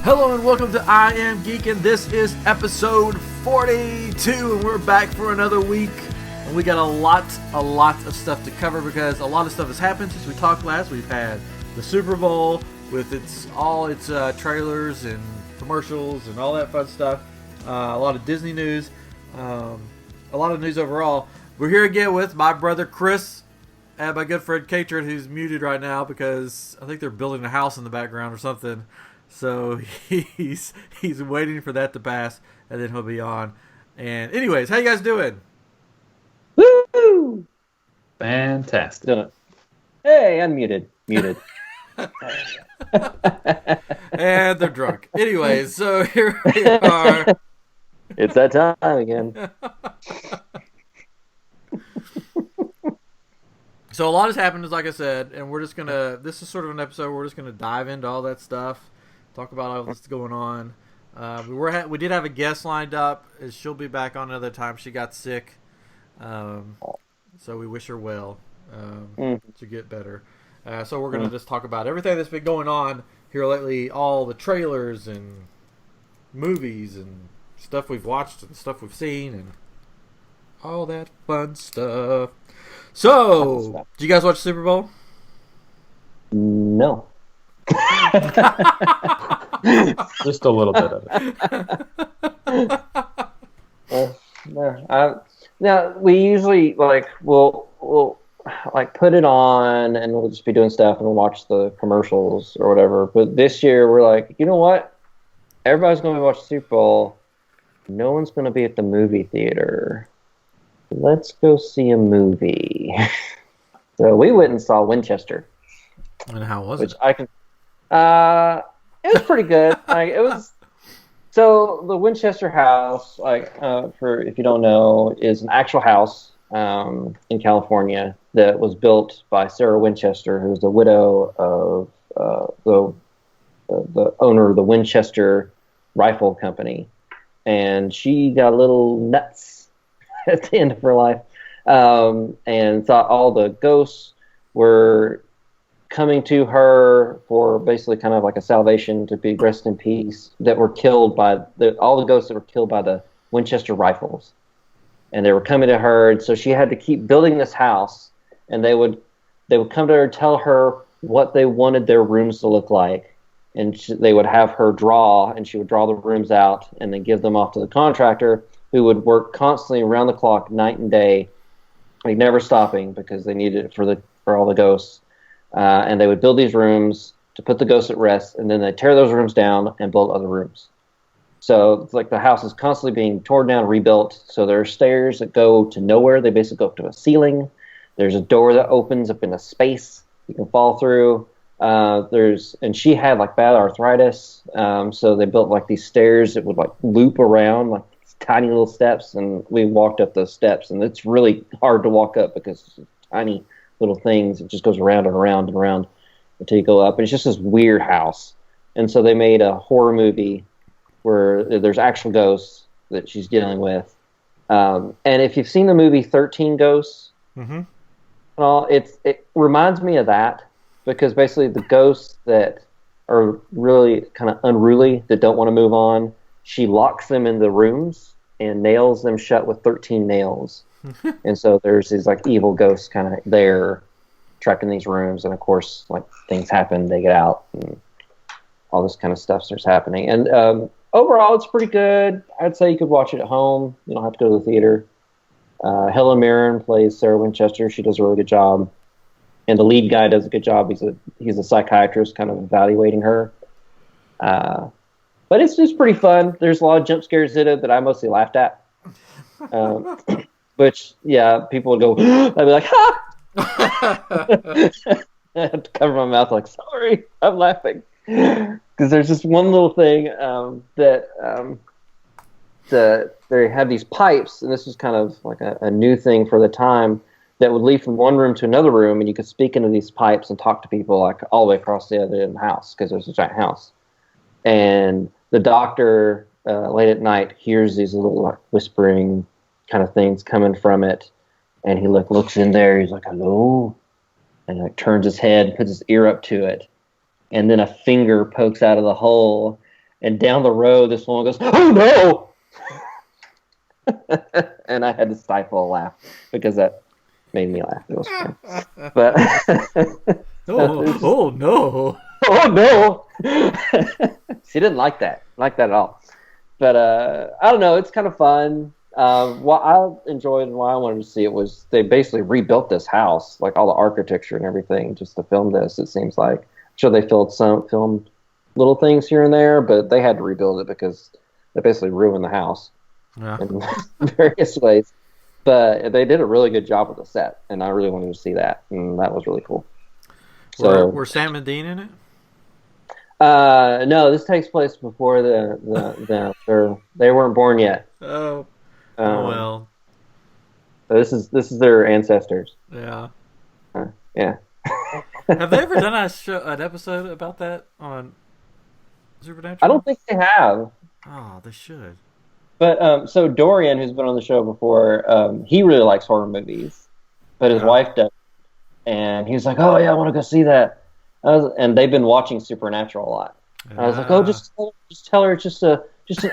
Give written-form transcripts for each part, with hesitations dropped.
Hello and welcome to I Am Geek, and this is episode 42, and we're back for another week. And we got a lot of stuff to cover because a lot of stuff has happened since we talked last. We've had the Super Bowl with all its trailers and commercials and all that fun stuff. A lot of Disney news, a lot of news overall. We're here again with my brother Chris and my good friend Katrin, who's muted right now because I think they're building a house in the background or something. So he's waiting for that to pass, and then he'll be on. And anyways, how you guys doing? Woo! Fantastic. Hey, unmuted. Muted. And they're drunk. Anyways, so here we are. It's that time again. So a lot has happened, like I said, and this is sort of an episode where we're just gonna dive into all that stuff, talk about all that's going on. We did have a guest lined up. She'll be back on another time. She got sick, so we wish her well to get better. So we're gonna just talk about everything that's been going on here lately, all the trailers and movies and stuff we've watched and stuff we've seen and all that fun stuff. So, did you guys watch Super Bowl? No. Just a little bit of it. Now we usually we'll put it on and we'll just be doing stuff and we'll watch the commercials or whatever. But this year we're like, you know what? Everybody's going to watch Super Bowl. No one's going to be at the movie theater. Let's go see a movie. So we went and saw Winchester. And how was it? It was pretty good. So the Winchester House, for if you don't know, is an actual house in California that was built by Sarah Winchester, who's the widow of the owner of the Winchester Rifle Company, and she got a little nuts at the end of her life, and thought all the ghosts were coming to her for basically kind of like a salvation to be rest in peace, that were killed by all the ghosts that were killed by the Winchester rifles. And they were coming to her, and so she had to keep building this house, and they would come to her and tell her what they wanted their rooms to look like, and they would have her draw, and she would draw the rooms out and then give them off to the contractor, who would work constantly around the clock, night and day, like never stopping, because they needed it for all the ghosts. And they would build these rooms to put the ghosts at rest, and then they tear those rooms down and build other rooms. So it's like the house is constantly being torn down, rebuilt. So there are stairs that go to nowhere. They basically go up to a ceiling. There's a door that opens up in a space you can fall through. And she had bad arthritis, so they built these stairs that would loop around tiny little steps, and we walked up those steps, and it's really hard to walk up because it's tiny little things. It just goes around and around and around until you go up, and it's just this weird house. And so they made a horror movie where there's actual ghosts that she's dealing with, and if you've seen the movie 13 Ghosts, it reminds me of that, because basically the ghosts that are really kind of unruly, that don't want to move on, she locks them in the rooms and nails them shut with 13 nails. And so there's these evil ghosts kind of there trapped in these rooms, and of course things happen, they get out, and all this kind of stuff starts happening. And overall it's pretty good. I'd say you could watch it at home. You don't have to go to the theater. Helen Mirren plays Sarah Winchester. She does a really good job, and the lead guy does a good job. He's a psychiatrist kind of evaluating her. But it's just pretty fun. There's a lot of jump scares in it that I mostly laughed at. Which, yeah, people would go, I'd be like, ha! I have to cover my mouth sorry, I'm laughing. Because there's just one little thing that they have these pipes, and this was kind of a new thing for the time, that would lead from one room to another room, and you could speak into these pipes and talk to people all the way across the other end of the house, because there's a giant house. And the doctor, late at night, hears these little whispering kind of things coming from it, and he looks in there. He's like, "Hello," and turns his head, puts his ear up to it, and then a finger pokes out of the hole, and down the road, this woman goes, "Oh no!" And I had to stifle a laugh because that made me laugh. It was fun. But oh no! oh no! She didn't like that at all. But I don't know. It's kind of fun. What I enjoyed and why I wanted to see it was they basically rebuilt this house, like all the architecture and everything, just to film this. It seems like sure they filmed little things here and there, but they had to rebuild it because they basically ruined the house in various ways. But they did a really good job with the set, and I really wanted to see that, and that was really cool. So, were Sam and Dean in it? No, this takes place before they weren't born yet. Oh, well. So this is their ancestors. Yeah. Yeah. Have they ever done an episode about that on Supernatural? I don't think they have. Oh, they should. But so Dorian, who's been on the show before, he really likes horror movies, but his wife doesn't. And he's like, "Oh yeah, I want to go see that." And they've been watching Supernatural a lot. And I was like, "Oh, just tell her it's just an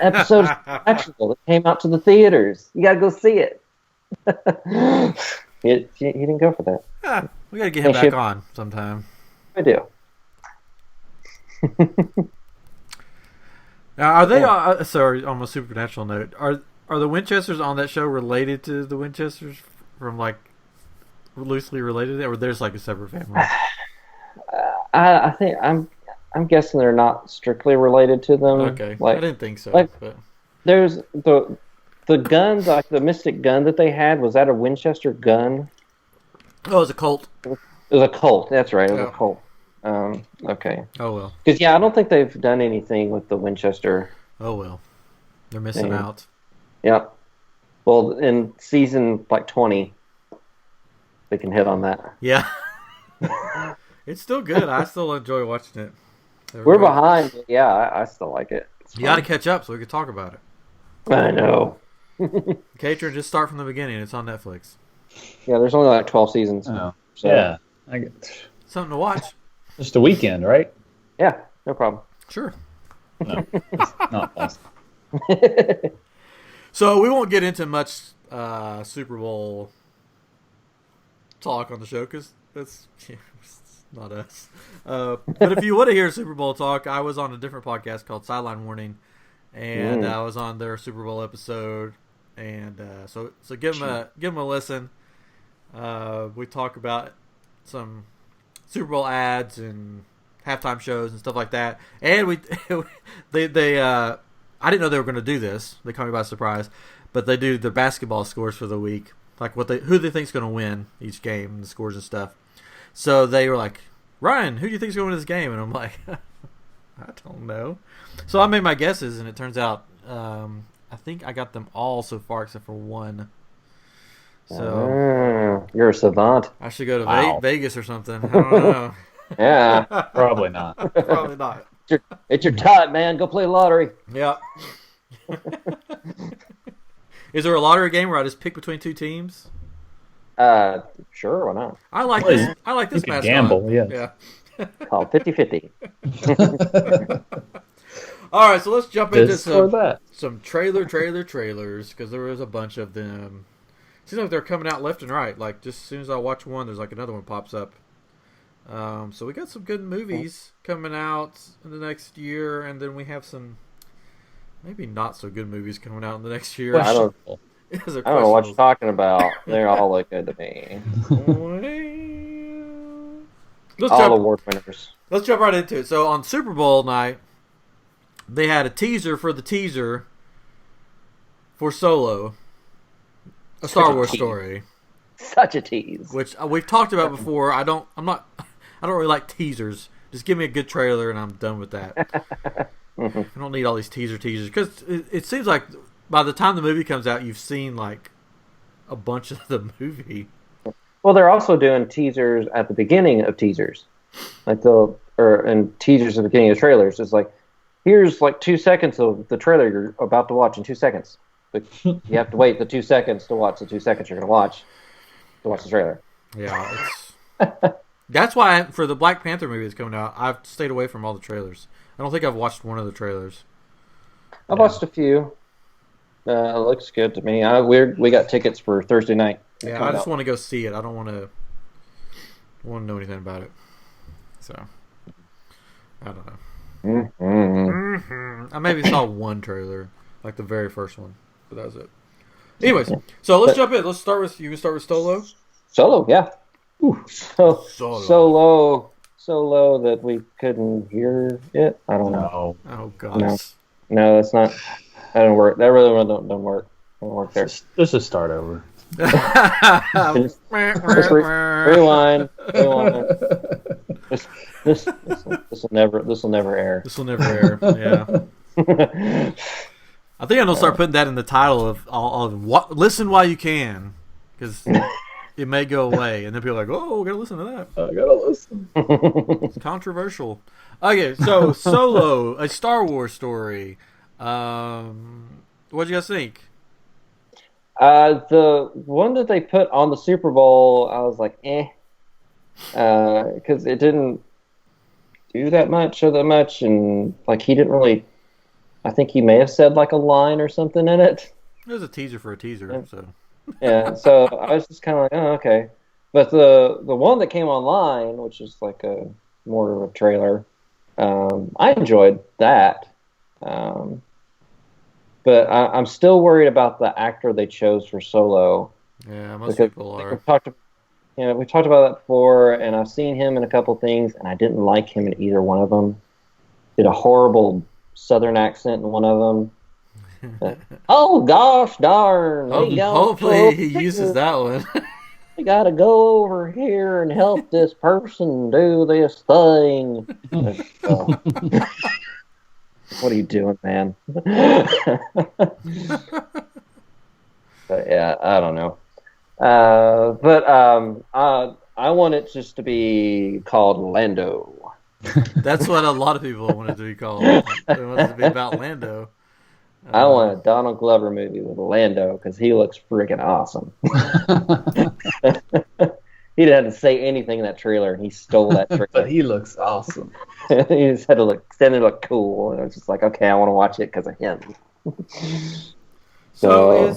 episode of Supernatural that came out to the theaters. You gotta go see it." he didn't go for that. Yeah, we gotta get him back on sometime. I do. Now, are they? Sorry, on a supernatural note, are the Winchesters on that show related to the Winchesters from like loosely related, or there's like a separate family? I think I'm guessing they're not strictly related to them. Okay, like, I didn't think so. Like, but there's the guns, like the mystic gun that they had. Was that a Winchester gun? Oh, it was a Colt. It was a Colt. That's right. It was a Colt. Okay. Oh well. Because I don't think they've done anything with the Winchester. Oh well. They're missing out. Yeah. Well, in season like 20, they can hit on that. Yeah. It's still good. I still enjoy watching it. We're behind, but yeah, I still like it. You got to catch up so we can talk about it. I know. Catron, just start from the beginning. It's on Netflix. Yeah, there's only like 12 seasons. Oh, so. yeah. Something to watch. Just a weekend, right? Yeah, no problem. Sure. No, it's not possible. So we won't get into much Super Bowl talk on the show because it's not us. But if you want to hear Super Bowl talk, I was on a different podcast called Sideline Warning, and I was on their Super Bowl episode, and so give them a listen. We talk about some Super Bowl ads and halftime shows and stuff like that, and they I didn't know they were going to do this. They caught me by surprise, but they do the basketball scores for the week, like who they think's going to win each game, and the scores and stuff. So they were like, "Ryan, who do you think's going to win this game?" And I'm like, "I don't know." So I made my guesses, and it turns out I think I got them all so far except for one. So you're a savant. I should go to Vegas or something. I don't know. Yeah, probably not. Probably not. It's your time, man. Go play lottery. Yeah. Is there a lottery game where I just pick between two teams? Sure, why not? I like this. I like this mascot. Gamble, yeah. Call 50-50. All right, so let's jump into some trailers because there was a bunch of them. Seems like they're coming out left and right. Like just as soon as I watch one, there's like another one pops up. So we got some good movies coming out in the next year, and then we have some maybe not so good movies coming out in the next year. I don't know what you're talking about. They all look good to me. All award winners. Let's jump right into it. So on Super Bowl night, they had a teaser for the teaser for Solo, a Star Wars story. Such a tease. Which we've talked about before. I don't really like teasers. Just give me a good trailer and I'm done with that. I don't need all these teasers because it seems like by the time the movie comes out, you've seen like a bunch of the movie. Well, they're also doing teasers at the beginning of teasers, and teasers at the beginning of trailers. It's like, here's like 2 seconds of the trailer you're about to watch in 2 seconds. But you have to wait the 2 seconds to watch the 2 seconds you're going to watch the trailer. Yeah, that's why for the Black Panther movie that's coming out, I've stayed away from all the trailers. I don't think I've watched one of the trailers. I've watched a few. It looks good to me. We got tickets for Thursday night. Yeah, I just want to go see it. I don't want to know anything about it. So, I don't know. I maybe saw one trailer, like the very first one, but that was it. Anyways, so let's jump in. Let's start with you. Can start with Solo. Solo, yeah. Ooh, Solo. So low that we couldn't hear it. I don't know. Oh gosh. No, it's not. That don't work. That really don't work. Don't work there. Let's just start over. Just rewind. This will never air. This will never air. Yeah. I think I'm gonna start putting that in the title of all of what. Listen while you can, because it may go away, and then people are like, "Oh, we gotta listen to that." I gotta listen. It's controversial. Okay, so Solo, a Star Wars story. What do you guys think? The one that they put on the Super Bowl, I was like, because it didn't do that much, and like he didn't really. I think he may have said like a line or something in it. It was a teaser for a teaser, so. Yeah, so I was just kind of like, oh, okay. But the one that came online, which is like a more of a trailer, I enjoyed that. But I'm still worried about the actor they chose for Solo. Yeah, most people are. We talked about that before, and I've seen him in a couple things, and I didn't like him in either one of them. Did a horrible Southern accent in one of them. Oh gosh darn! Hopefully he uses that one. We gotta go over here and help this person do this thing. What are you doing, man? But yeah, I don't know. I want it just to be called Lando. That's what a lot of people want it to be called. They want it to be about Lando. I want a Donald Glover movie with Lando because he looks freaking awesome. He didn't have to say anything in that trailer, and he stole that trailer. But he looks awesome. He just had to look cool, and I was just like, okay, I want to watch it because of him. So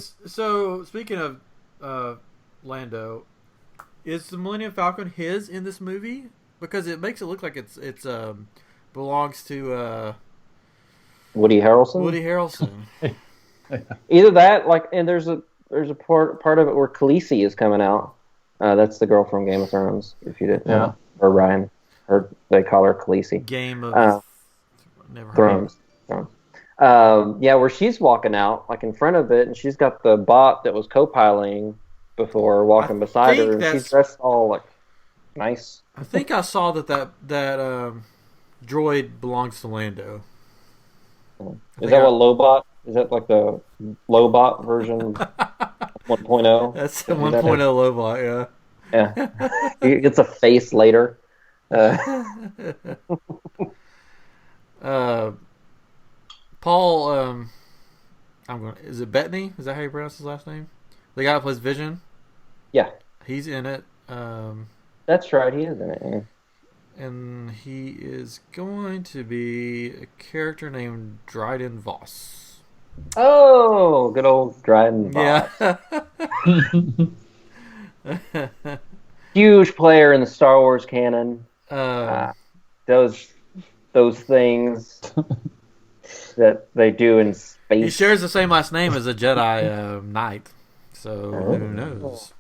speaking of Lando, is the Millennium Falcon his in this movie? Because it makes it look like it's belongs to Woody Harrelson. Woody Harrelson. Either that, like, and there's a part of it where Khaleesi is coming out. That's the girl from Game of Thrones. If you didn't know, or Ryan, or they call her Khaleesi. Game of Thrones. Yeah, where she's walking out, like in front of it, and she's got the bot that was co-piloting before walking beside her, and she's dressed all like nice. I think I saw that droid belongs to Lando. Is that what Lobot? Is that like the Lobot version 1.0? That's the 1.0 Lobot, yeah. He gets a face later. Paul, is it Bettany? Is that how you pronounce his last name? The guy that plays Vision? Yeah. He's in it. That's right, he is in it. Yeah. And he is going to be a character named Dryden Voss. Oh, good old Dryden Voss. Yeah. Huge player in the Star Wars canon. Those things that they do in space. He shares the same last name as a Jedi Knight. So who knows?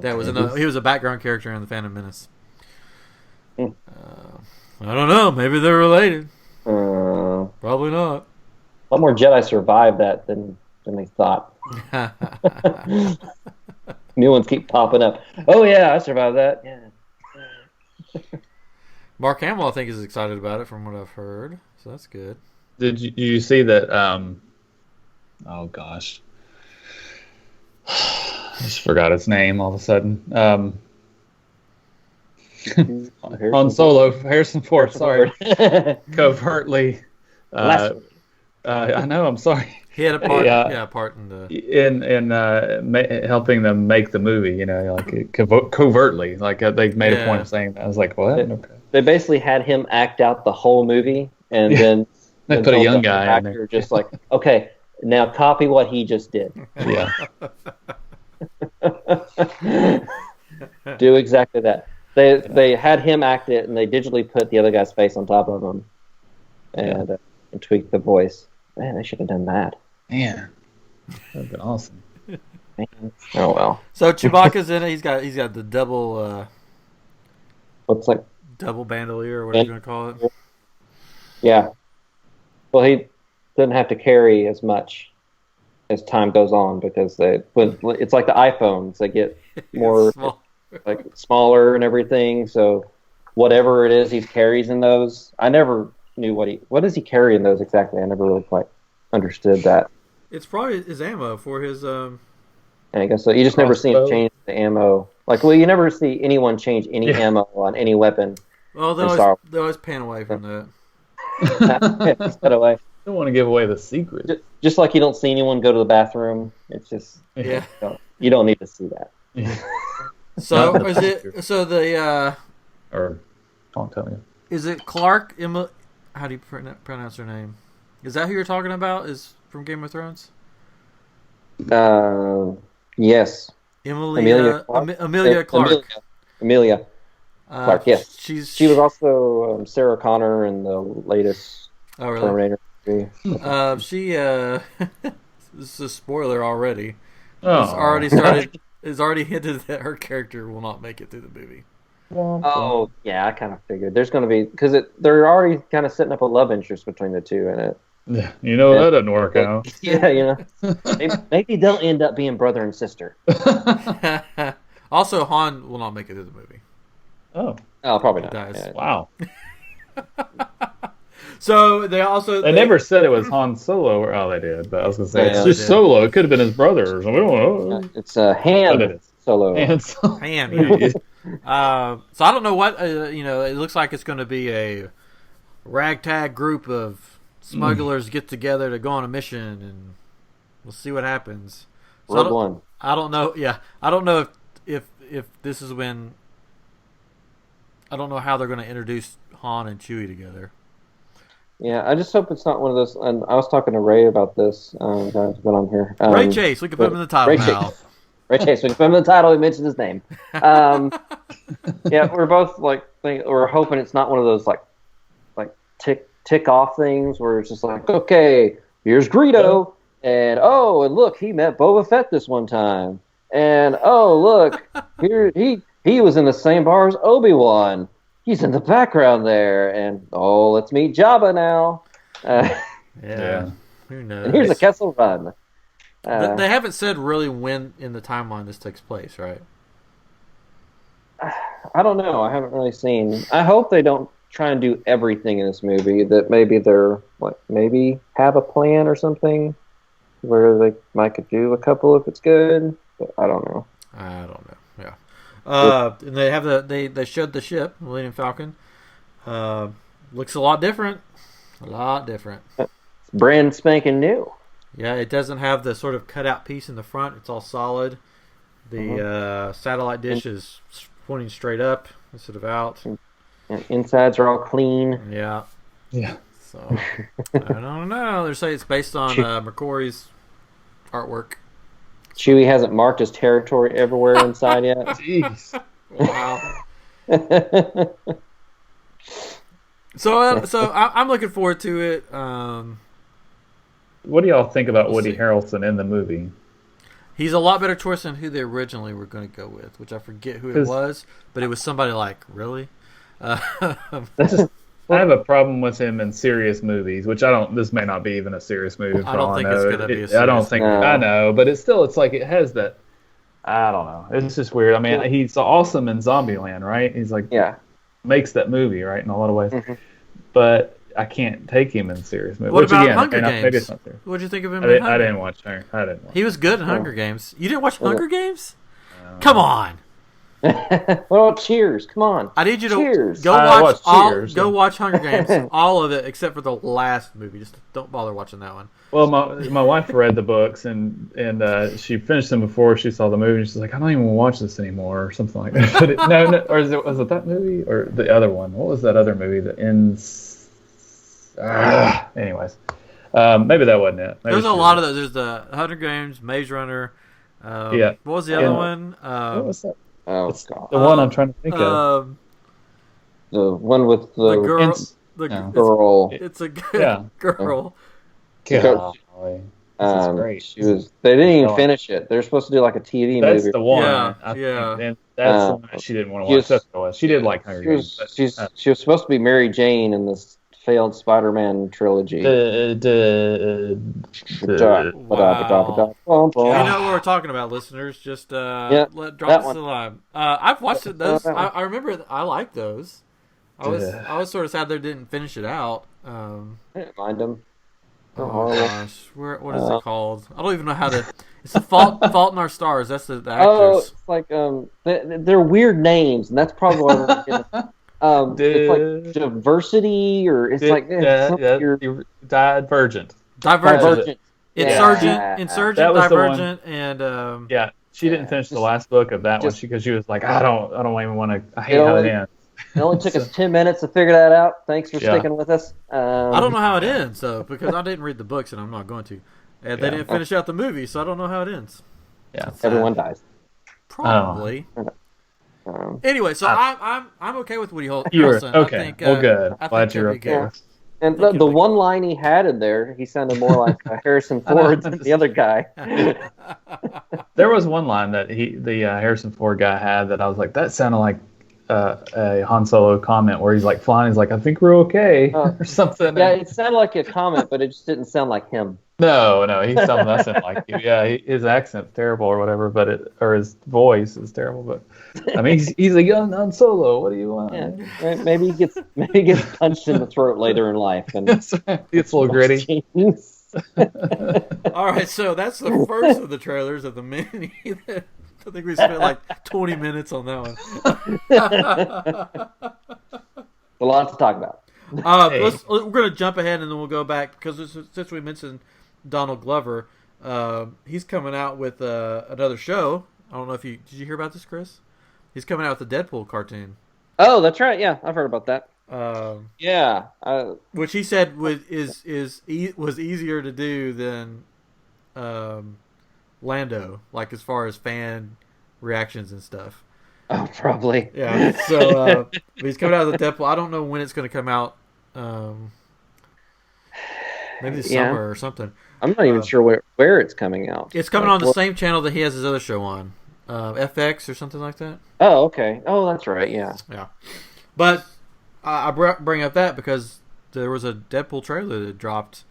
That was he was a background character in the Phantom Menace. I don't know. Maybe they're related. Probably not. A lot more Jedi survived that than they thought. New ones keep popping up. Oh yeah, I survived that. Yeah. Mark Hamill, I think, is excited about it from what I've heard. So that's good. Did you see that? Oh gosh, I just forgot his name all of a sudden. Han Solo, Harrison Ford. Sorry, covertly. I know. I'm sorry. He had a part. Part in the helping them make the movie. You know, like covertly. Like they made a point of saying that. I was like, what? Okay. They basically had him act out the whole movie, and then They put a young guy in there. actor just like, okay, now copy what he just did. Yeah. Do exactly that. They had him act it, and they digitally put the other guy's face on top of him, and tweaked the voice. Man, they should have done that. Man, that'd been awesome. Man. Oh well. So Chewbacca's in it. He's got the double Looks like double bandolier or whatever you're gonna call it. yeah. Well, he doesn't have to carry as much as time goes on because it's like the iPhones. They get more Small. like smaller and everything. So whatever it is he carries in those, I never knew what does he carry in those exactly. I never really quite understood that. It's probably his ammo for his. And I guess so. You just never see him change the ammo. Like, well, you never see anyone change any ammo on any weapon. Well, they always pan away from that. Cut away. Don't want to give away the secret. Just like you don't see anyone go to the bathroom. It's just you don't need to see that. So is it? So the or don't tell me. is it Clark? How do you pronounce her name? Is that who you're talking about? Is from Game of Thrones? Yes. Emilia Clarke. Emilia Clarke. Yes. She was also Sarah Connor in the latest Terminator movie. This is a spoiler already. Oh. It's already started. It's already hinted that her character will not make it through the movie. Oh yeah, I kind of figured there's going to be because they're already kind of setting up a love interest between the two in it. Yeah, that doesn't work out. Yeah, maybe they'll end up being brother and sister. Also, Han will not make it through the movie. Oh, probably not. Dies. Yeah. Wow. So they never said it was Han Solo, they did, but I was gonna say it's just did. Solo. It could have been his brother or something. We don't know. It's Han Solo. Han, yeah. So I don't know what it looks like it's going to be a ragtag group of smugglers get together to go on a mission, and we'll see what happens. So Rogue One. I don't know. Yeah, I don't know if this is when. I don't know how they're going to introduce Han and Chewie together. Yeah, I just hope it's not one of those. And I was talking to Ray about this. Guys, been on here. Ray Chase, we can put him in the title now. Ray Chase, we can put him in the title. We mentioned his name. Yeah, we're both we're hoping it's not one of those like tick off things where it's just like, okay, here's Greedo, and look, he met Boba Fett this one time, and look, here he was in the same bar as Obi-Wan. He's in the background there, and let's meet Jabba now. Yeah. Who knows? And here's a Kessel Run. They haven't said really when in the timeline this takes place, right? I don't know. I haven't really seen. I hope they don't try and do everything in this movie. That maybe they're maybe have a plan or something where they might could do a couple if it's good. But I don't know. Yeah. And they have they showed the ship, Millennium Falcon. Looks a lot different. It's brand spanking new. Yeah, it doesn't have the sort of cutout piece in the front. It's all solid. The satellite dish is pointing straight up instead of out. And insides are all clean. Yeah. Yeah. So I don't know. They're saying it's based on McCory's artwork. Chewie hasn't marked his territory everywhere inside yet. Jeez. Wow. So I'm looking forward to it. What do y'all think about Woody Harrelson in the movie? He's a lot better choice than who they originally were going to go with, which I forget who it was, but it was somebody like, really? I have a problem with him in serious movies, which this may not be even a serious movie. I don't think it's going to be a serious movie. I know, but it's like it has that, I don't know. It's just weird. I mean, he's awesome in Zombieland, right? He's makes that movie, right, in a lot of ways. Mm-hmm. But I can't take him in serious movies. What about Hunger Games? Maybe it's not there. What did you think of him? I didn't watch Hunger. He was good in Hunger Games. You didn't watch Hunger Games? Come on. Well, Cheers! Come on. I need you to Cheers. go watch Hunger Games, all of it except for the last movie. Just don't bother watching that one. Well, my wife read the books and she finished them before she saw the movie. And she's like, I don't even want to watch this anymore, or something like that. But was it that movie or the other one? What was that other movie? The Anyways, maybe that wasn't it. Maybe there's a lot of those. There's the Hunger Games, Maze Runner. Yeah. What was the other one? What was that? Oh, It's God. the one I'm trying to think of. The one with the girl. girl. It's a good girl. Golly. This is great. They didn't even finish it. They're supposed to do like a TV movie. That's the one. Yeah. And that's the one that she didn't want to watch. That's what it was. She did like Hunger Games. She was supposed to be Mary Jane in this failed Spider-Man trilogy. Wow. You know what we're talking about, listeners. Just drop us a line. I've watched those. I remember I liked those. I was sort of sad they didn't finish it out. I didn't mind them. Oh gosh, what is it called? I don't even know how to. It's the Fault in Our Stars. That's the actors. Oh, it's like they're weird names, and that's probably why it's like diversity, or it's like Divergent. Insurgent, Divergent, and she didn't finish the last book of that one because she was like, I don't even want to. I hate how it ends. It only took us 10 minutes to figure that out. Thanks for sticking with us. I don't know how it ends, though, because I didn't read the books, and I'm not going to. And they didn't finish out the movie, so I don't know how it ends. Yeah, everyone dies. Probably. Anyway, so I'm okay with Woody Harrelson. You're okay. Good. Glad you're okay. Yeah. And the one line he had in there, he sounded more like Harrison Ford than the other guy. There was one line that the Harrison Ford guy had that I was like, that sounded like a Han Solo comment where he's like flying. He's like, I think we're okay or something. Yeah, it sounded like a comment, but it just didn't sound like him. No, he's sounding nothing like you. Yeah, his accent's terrible or whatever, or his voice is terrible. But I mean, he's a young Han Solo. What do you want? Yeah, right. Maybe he gets punched in the throat later in life, and it's a little gritty. All right, so that's the first of the trailers of the mini. I think we spent like 20 minutes on that one. A lot to talk about. We're going to jump ahead and then we'll go back because since we mentioned Donald Glover, he's coming out with another show. I don't know if did you hear about this, Chris? He's coming out with the Deadpool cartoon. Oh, that's right. Yeah, I've heard about that. Which he said was easier to do than Lando, like as far as fan reactions and stuff. Oh, probably. Yeah. So he's coming out of the Deadpool. I don't know when it's going to come out. Maybe this summer or something. I'm not even sure where it's coming out. It's coming on the same channel that he has his other show on, FX or something like that. Oh, okay. Oh, that's right. Yeah. Yeah. But I bring up that because there was a Deadpool trailer that dropped.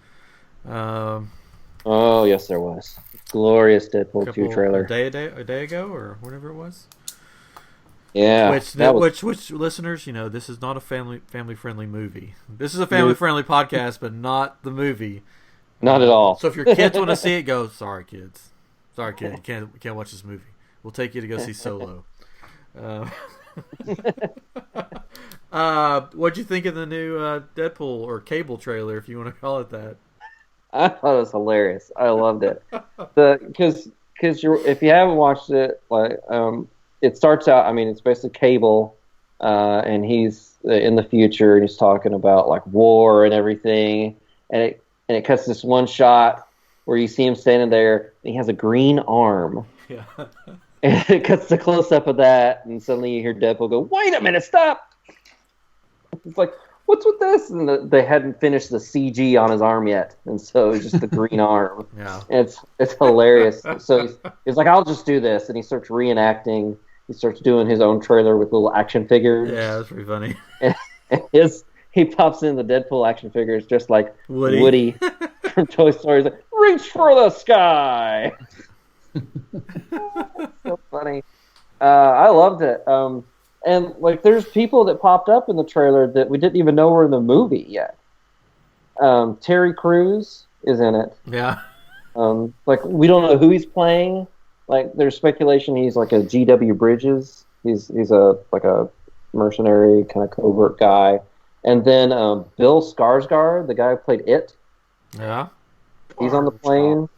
Oh, yes, there was. Glorious Deadpool 2 trailer. A day ago or whatever it was. Yeah. Which listeners, this is not a family friendly movie. This is a family friendly podcast, but not the movie. Not at all. So if your kids want to see it, go. Sorry, kids. Sorry, kid. You can't watch this movie. We'll take you to go see Solo. What'd you think of the new Deadpool or Cable trailer, if you want to call it that? I thought it was hilarious. I loved it. Because if you haven't watched it, it starts out. I mean, it's basically Cable, and he's in the future, and he's talking about like war and everything, and it cuts this one shot where you see him standing there, and he has a green arm. Yeah. And it cuts the close up of that, and suddenly you hear Deadpool go, "Wait a minute, stop!" It's like, what's with this? And they hadn't finished the CG on his arm yet, and so it's just the green arm. Yeah, and it's hilarious. So he's like, "I'll just do this," and he starts reenacting. He starts doing his own trailer with little action figures. Yeah, that's pretty funny. And he pops in the Deadpool action figures just like Woody from Toy Story. He's like, "Reach for the sky." So funny. I loved it. And like, there's people that popped up in the trailer that we didn't even know were in the movie yet. Terry Crews is in it. Yeah. Like, we don't know who he's playing. Like, there's speculation he's like a G.W. Bridges. He's a mercenary kind of covert guy. And then Bill Skarsgård, the guy who played It. Yeah. He's on the plane.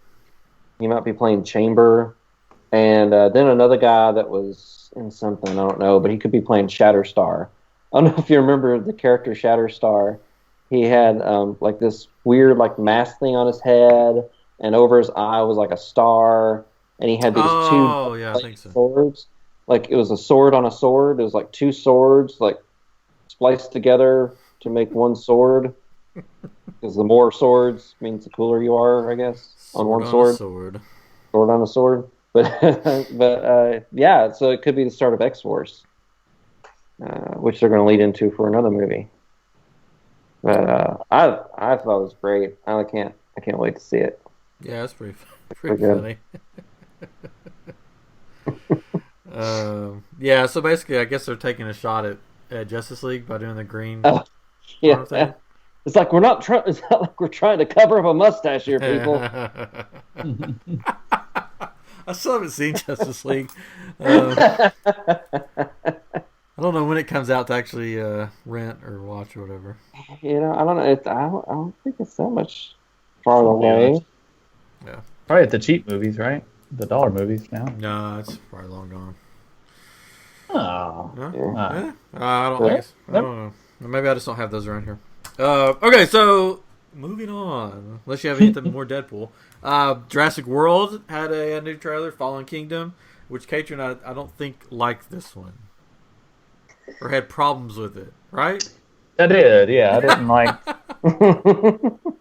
He might be playing Chamber. And then another guy that was in something, I don't know, but he could be playing Shatterstar. I don't know if you remember the character Shatterstar. he had like this weird like mask thing on his head, and over his eye was like a star, and he had these two I think so. swords. Like it was a sword on a sword. It was like two swords like spliced together to make one sword. Because the more swords means the cooler you are, I guess. On one sword. Sword on a sword. But yeah, so it could be the start of X-Force, which they're going to lead into for another movie. But I thought it was great. I can't wait to see it. Yeah, it's pretty funny. Yeah, so basically, I guess they're taking a shot at Justice League by doing the green. Yeah, it's like we're not trying. It's not like we're trying to cover up a mustache here, people. I still haven't seen Justice League. I don't know when it comes out to actually rent or watch or whatever. I don't know. I don't think it's that much far away. Yeah, probably at the cheap movies, right? The dollar movies now. No, it's probably long gone. Oh, yeah. I don't know. Maybe I just don't have those around here. Okay, so moving on. Unless you have anything more Deadpool. Jurassic World had a new trailer, Fallen Kingdom, which Katrin, I don't think liked this one. Or had problems with it, right? I did, yeah. I didn't like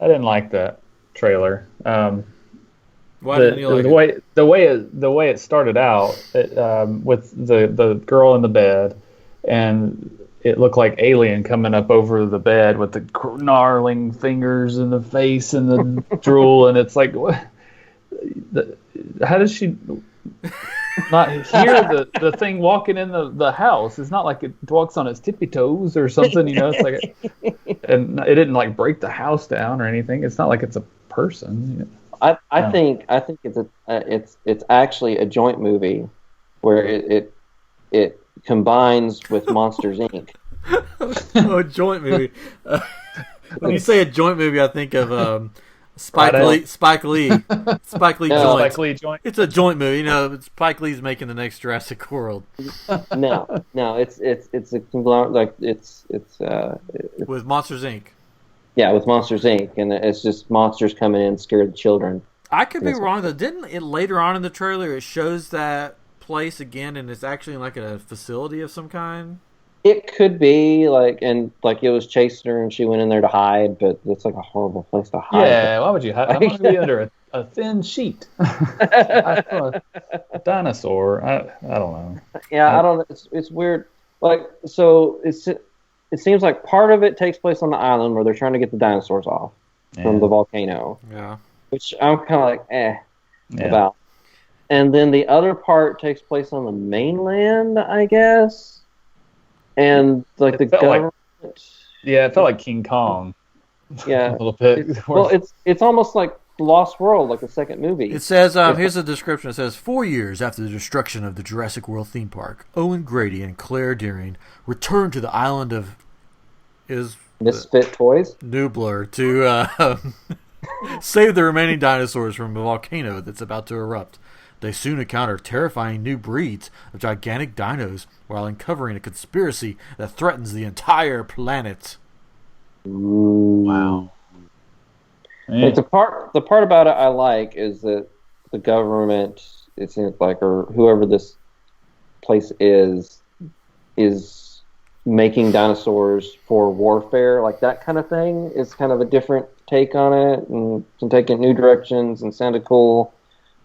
I didn't like that trailer. Why didn't you like it? The way it started out with the girl in the bed, and it looked like Alien coming up over the bed with the gnarling fingers and the face and the drool, and it's like, what? How does she not hear the thing walking in the house? It's not like it walks on its tippy toes or something, It's like, and it didn't like break the house down or anything. It's not like it's a person. I think it's actually a joint movie where it combines with Monsters Inc. A joint movie. When you say a joint movie, I think of Spike Lee. Spike Lee joint. Spike Lee joint. It's a joint movie. Spike Lee's making the next Jurassic World. No, it's a conglomerate. Like it's with Monsters Inc. Yeah, with Monsters Inc. And it's just monsters coming in and scare the children. I could be wrong though. Didn't it later on in the trailer it shows that place again, and it's actually like a facility of some kind? It could be it was chasing her and she went in there to hide, but it's like a horrible place to hide. Yeah, why would you hide? I want to be under a thin sheet. A dinosaur. I don't know. Yeah, I don't know. It's weird. It seems like part of it takes place on the island where they're trying to get the dinosaurs off from the volcano. Yeah. Which I'm kind of about. And then the other part takes place on the mainland, I guess. And the government. It felt like King Kong. Yeah. A little bit. It's almost like Lost World, like the second movie. It says, here's the description. It says, 4 years after the destruction of the Jurassic World theme park, Owen Grady and Claire Dearing returned to the island of Misfit Toys? Nublar to save the remaining dinosaurs from a volcano that's about to erupt. They soon encounter terrifying new breeds of gigantic dinos while uncovering a conspiracy that threatens the entire planet. Ooh. Wow. Yeah. The part about it I like is that the government, it seems like, or whoever this place is making dinosaurs for warfare, like that kind of thing is kind of a different take on it and can take it new directions and sounded cool,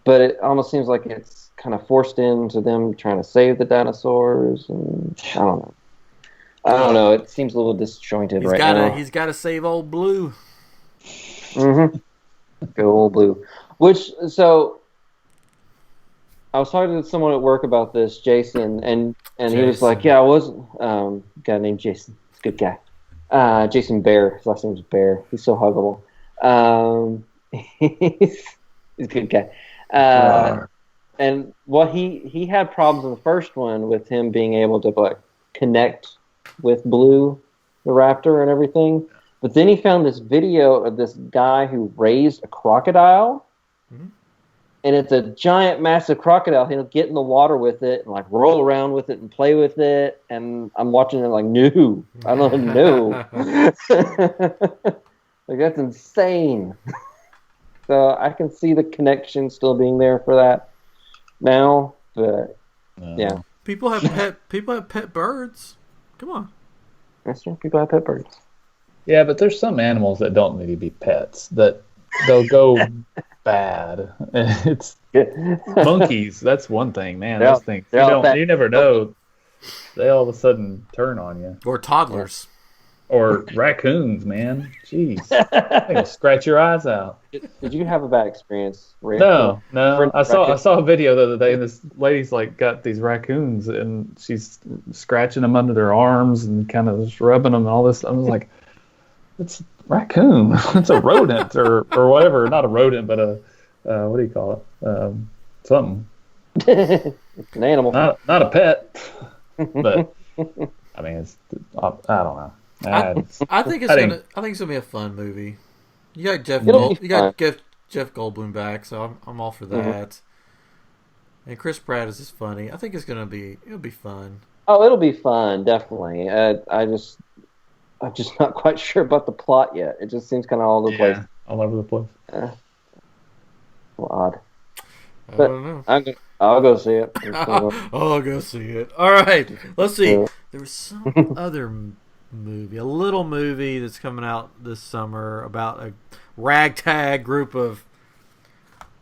but it almost seems like it's kind of forced into them trying to save the dinosaurs, and I don't know. It seems a little disjointed now. He's got to save old Blue. Mm-hmm. Good old Blue. So I was talking to someone at work about this, Jason, and he was like, "Yeah, I was a guy named Jason. He's a good guy. Jason Bear. His last name is Bear. He's so huggable. He's a good guy. And he had problems in the first one with him being able to connect with Blue, the raptor, and everything. But then he found this video of this guy who raised a crocodile." Mm-hmm. and it's a giant, massive crocodile. He'll get in the water with it and like roll around with it and play with it. And I'm watching it like, no, I don't know. Like that's insane. So I can see the connection still being there for that now, but yeah. People have pet birds. Come on. That's true. People have pet birds. Yeah, but there's some animals that don't need to be pets, that they'll go bad. It's monkeys. That's one thing, man. Those things you never know. They all of a sudden turn on you. Or toddlers. Or raccoons, man. Jeez, they scratch your eyes out. Did you have a bad experience, Rick? No. I saw a video the other day, and this lady's like got these raccoons, and she's scratching them under their arms and kind of just rubbing them and all this. I was like, it's a raccoon. It's a rodent or whatever. Not a rodent, but a what do you call it? Something. It's an animal. Not a pet. But I mean, I don't know. I think it's gonna be a fun movie. You got Jeff Goldblum back, so I'm all for that. Mm-hmm. And Chris Pratt is just funny. I think it'll be fun. Oh, it'll be fun, definitely. I'm just not quite sure about the plot yet. It just seems kind of all over the place. All over the place. Odd. I don't know. I'll go see it. I'll go see it. All right. Let's see. There was some other movie, a little movie that's coming out this summer about a ragtag group of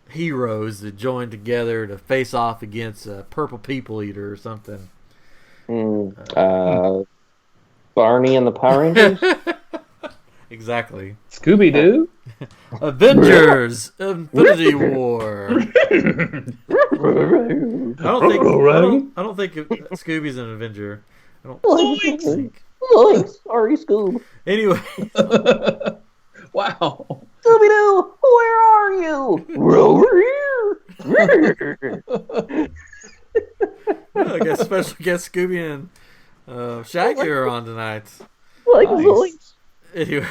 heroes that join together to face off against a purple people eater or something. Barney and the Power Rangers? Exactly. Scooby-Doo? Avengers Infinity War. I don't think Scooby's an Avenger. I don't think. Sorry, Scoob. Anyway. Wow. Scooby-Doo, where are you? We're over here. I guess special guest Scooby and Shaggy are on tonight. Nice. Anyway.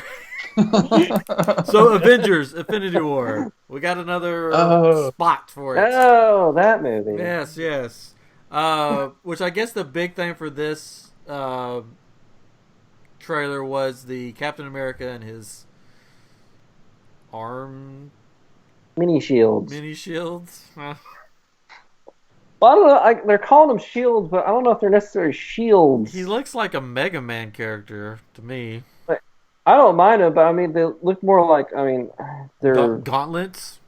So Avengers Infinity War. We got another spot for it. Oh, that movie. Yes. Which I guess the big thing for this trailer was the Captain America and his arm mini shields. Huh. Well, I don't know. They're calling them shields, but I don't know if they're necessarily shields. He looks like a Mega Man character to me. I don't mind them, but I mean, they look more like, they're gauntlets.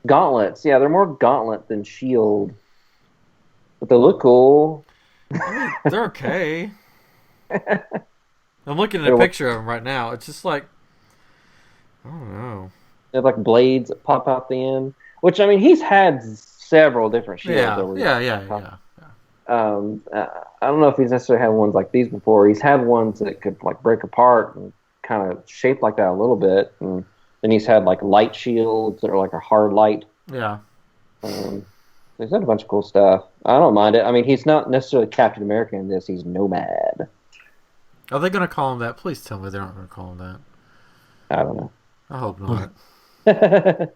Gauntlets, yeah, they're more gauntlet than shield. But they look cool. I mean, they're okay. I'm looking at a picture of them right now. It's just like, I don't know. They have like blades that pop out the end. Which, I mean, he's had several different shields. Yeah. I don't know if he's necessarily had ones like these before. He's had ones that could like break apart and kind of shaped like that a little bit. And then he's had like light shields that are like a hard light. Yeah. He's had a bunch of cool stuff. I don't mind it. I mean, he's not necessarily Captain America in this. He's Nomad. Are they going to call him that? Please tell me they're not going to call him that. I don't know. I hope not. They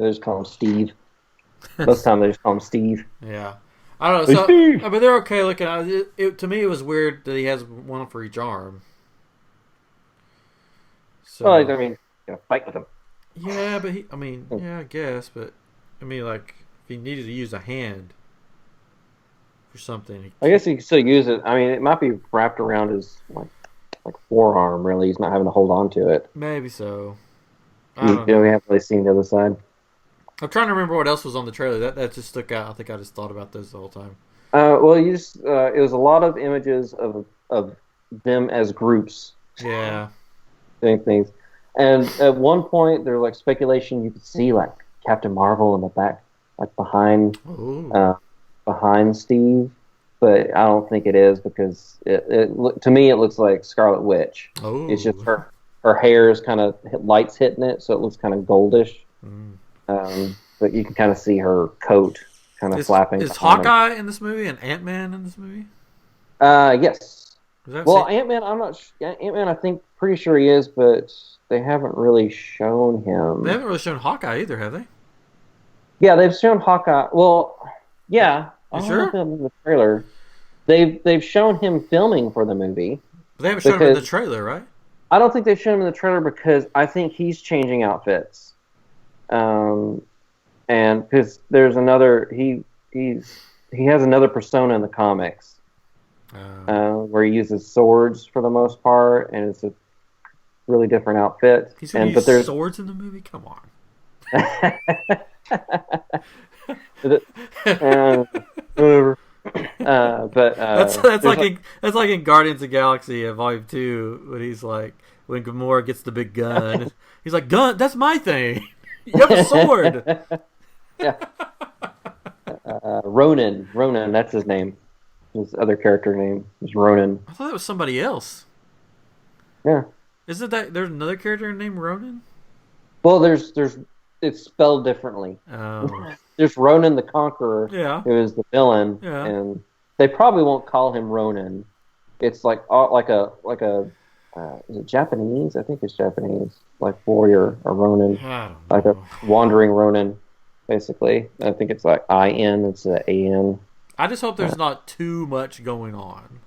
just call him Steve. Most of the time they just call him Steve. Yeah. I don't know. So, I mean, they're okay looking. To me, it was weird that he has one for each arm. So, well, I mean, fight with him. Yeah, but I guess. But, I mean, like, if he needed to use a hand for something. I guess he could still use it. I mean, it might be wrapped around his, like forearm, really. He's not having to hold on to it. Maybe so. We haven't really seen the other side. I'm trying to remember what else was on the trailer. That just stuck out. I think I just thought about those the whole time. Well, it was a lot of images of them as groups. Yeah. Doing things. And at one point, there was like speculation you could see like Captain Marvel in the back, like behind Steve. But I don't think it is because to me it looks like Scarlet Witch. Oh. It's just her hair is kind of lights hitting it, so it looks kind of goldish. But you can kind of see her coat kind of flapping. Is Hawkeye in this movie and Ant-Man in this movie? Yes. Well, Ant-Man, I'm not. Ant-Man, I think, pretty sure he is, but they haven't really shown him. They haven't really shown Hawkeye either, have they? Yeah, they've shown Hawkeye. Well, yeah, I don't know sure? if in the trailer. They've shown him filming for the movie. But they haven't shown him in the Because trailer, right? I don't think they've shown him in the trailer because I think he's changing outfits. And because there's another he has another persona in the comics where he uses swords for the most part, and it's a really different outfit. He's going to but use swords in the movie? Come on. Whatever. But That's like in Guardians of the Galaxy Volume 2 when Gamora gets the big gun. He's like, gun, that's my thing. You have a sword. yeah. Ronan, that's his name. His other character name is Ronan. I thought that was somebody else. Yeah. Isn't that there's another character named Ronan? Well, there's it's spelled differently. Oh. There's Ronan the Conqueror, Yeah. who is the villain, Yeah. and they probably won't call him Ronan. It's like a is it Japanese? I think it's Japanese, like warrior or Ronin, I don't like know. a wandering Ronin, basically. I think it's like IN. It's a AN. I just hope there's not too much going on.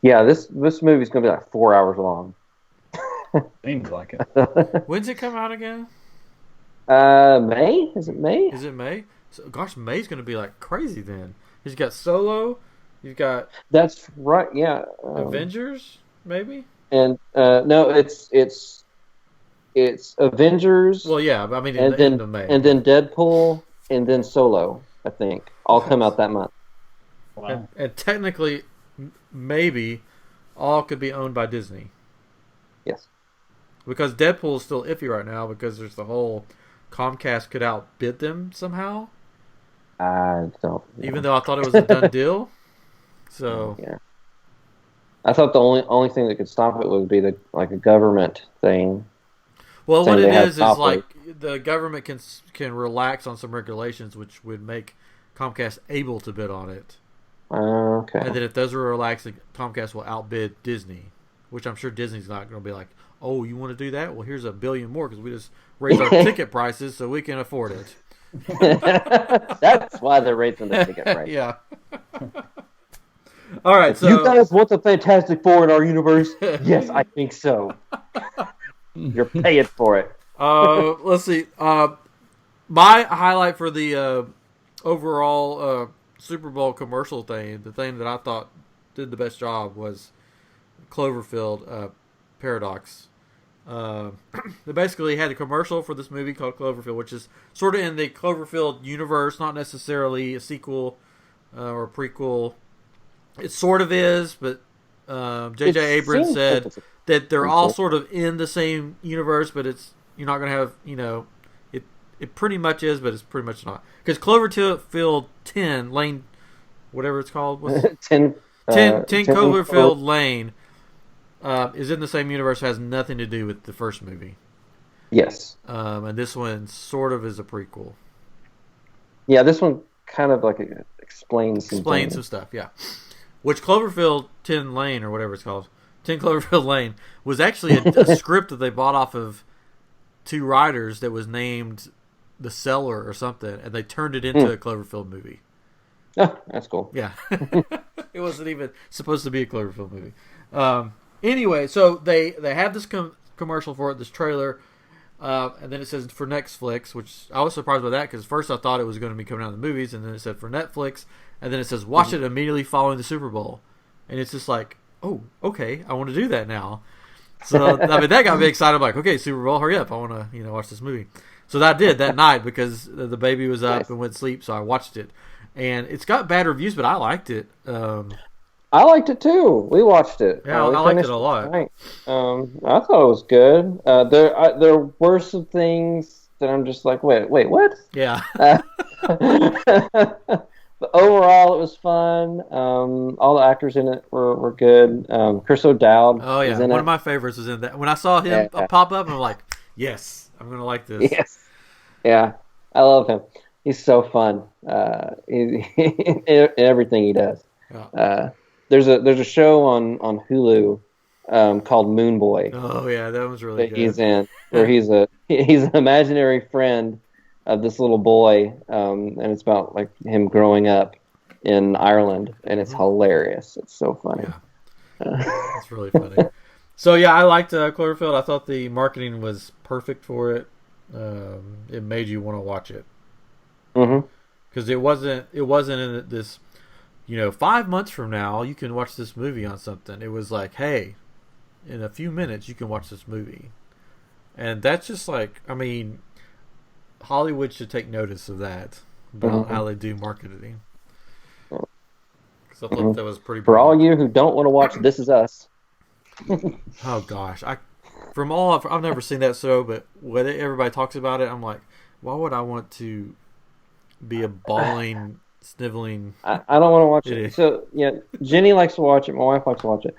Yeah, this movie's gonna be like 4 hours long. Seems like it. When's it come out again? May? Is it May? Is it May? So, gosh, May's going to be like crazy then. He's got Solo. You've got That's right. Yeah. Avengers, maybe. And no, it's Avengers. Well, yeah, but I mean, in and the then end of May. and then Deadpool and then Solo. I think all come out that month. Wow. And technically, maybe all could be owned by Disney. Yes. Because Deadpool is still iffy right now because there's the whole Comcast could outbid them somehow. I don't. Even though I thought it was a done deal. So Yeah. I thought the only thing that could stop it would be a government thing. well, saying what they it have is top like the government can relax on some regulations, which would make Comcast able to bid on it. Okay. And then if those are relaxed, Comcast will outbid Disney, which I'm sure Disney's not going to be like, oh, you want to do that? Well, here's $1 billion more because we just raised our ticket prices so we can afford it. That's why they're raising the ticket price. Yeah. All right, so You guys want the Fantastic Four in our universe? Yes, I think so. You're paying for it. let's see. My highlight for the overall Super Bowl commercial thing, the thing that I thought did the best job was Cloverfield Paradox. They basically had a commercial for this movie called Cloverfield, which is sort of in the Cloverfield universe, not necessarily a sequel or a prequel. It sort of is, but J.J. Abrams seems said like it's a that they're all prequel. sort of in the same universe, but you're not going to have, it pretty much is, but it's pretty much not. Because Cloverfield 10, Lane, whatever it's called, was 10 Cloverfield Lane is in the same universe, has nothing to do with the first movie. Yes. And this one sort of is a prequel. Yeah, this one kind of like explains some Explains some things. stuff, yeah. Which Cloverfield 10 Lane, or whatever it's called, 10 Cloverfield Lane, was actually a script that they bought off of two writers that was named The Seller or something, and they turned it into a Cloverfield movie. Oh, that's cool. Yeah. It wasn't even supposed to be a Cloverfield movie. Anyway, so they had this commercial for it, this trailer, and then it says for Netflix, which I was surprised by that because first I thought it was going to be coming out in the movies, and then it said for Netflix, and then it says watch it immediately following the Super Bowl. And it's just like, oh, okay, I want to do that now. So, I mean, that got me excited. I'm like, okay, Super Bowl, hurry up. I want to, watch this movie. So that I did that night because the baby was up Nice. and went to sleep, so I watched it. And it's got bad reviews, but I liked it. I liked it too. We watched it. Yeah, We I liked it finished a lot. tonight. I thought it was good. There were some things that I'm just like, wait, what? Yeah. But overall, it was fun. All the actors in it were good. Chris O'Dowd Oh, yeah. was in One it. of my favorites was in that. When I saw him Yeah. pop up, I'm like, yes, I'm going to like this. Yes. Yeah, I love him. He's so fun. In everything he does. Yeah. There's a show on Hulu called Moon Boy Oh, yeah, that was really that good. he's in, where he's an imaginary friend of this little boy, and it's about like him growing up in Ireland, and it's hilarious. It's so funny. Yeah. It's really funny. So yeah, I liked Cloverfield. I thought the marketing was perfect for it. It made you want to watch it because it wasn't in this. 5 months from now you can watch this movie on something. It was like, hey, in a few minutes you can watch this movie, and that's just like, I mean, Hollywood should take notice of that about how they do marketing. Because I thought that was pretty. For all brilliant. you who don't want to watch This Is Us. Oh gosh, I've never seen that show, but when everybody talks about it, I'm like, why would I want to be a bawling, sniveling? I don't want to watch Idiot. it. So yeah, Jenny likes to watch it. My wife likes to watch it.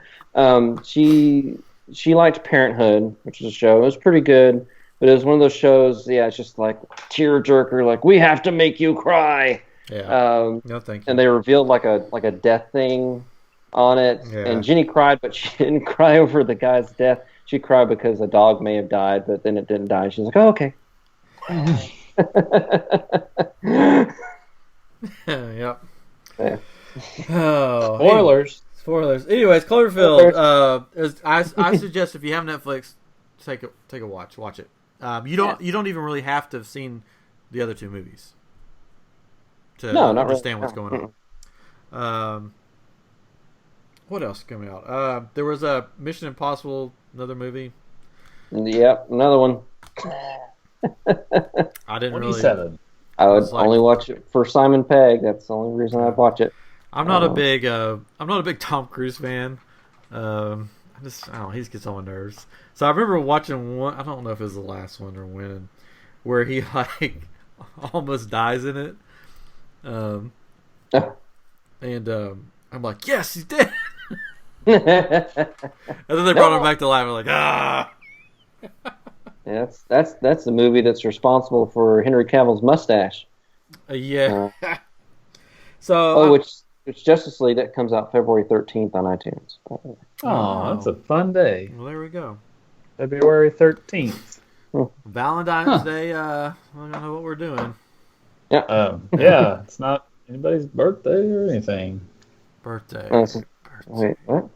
She liked Parenthood, which is a show. It was pretty good, but it was one of those shows. Yeah, it's just like tearjerker. Like, we have to make you cry. Yeah. No, thank you. And they revealed like a death thing on it, and Jenny cried, but she didn't cry over the guy's death. She cried because a dog may have died, but then it didn't die. She's like, oh, okay. Yep. Yeah. Oh, Spoilers. Anyways, Cloverfield. I suggest if you have Netflix, take a watch. Watch it. You don't even really have to have seen the other two movies to not understand really. what's going on. What else is coming out? There was a Mission Impossible, another movie. Yep, another one. I didn't 27. really. I would It's like- only watch it for Simon Pegg. That's the only reason I'd watch it. I'm not a big Tom Cruise fan. I don't know, he just gets on my nerves. So I remember watching one. I don't know if it was the last one or when, where he like almost dies in it. And I'm like, yes, he's dead. And then they brought him back to life. I'm like, ah. Yeah, that's the movie that's responsible for Henry Cavill's mustache. Yeah. So Which Justice League, that comes out February 13th on iTunes. Oh, that's a fun day. well, there we go. February 13th. Valentine's Day. I don't know what we're doing. Yeah, it's not anybody's birthday or anything. Birthday. Wait, what?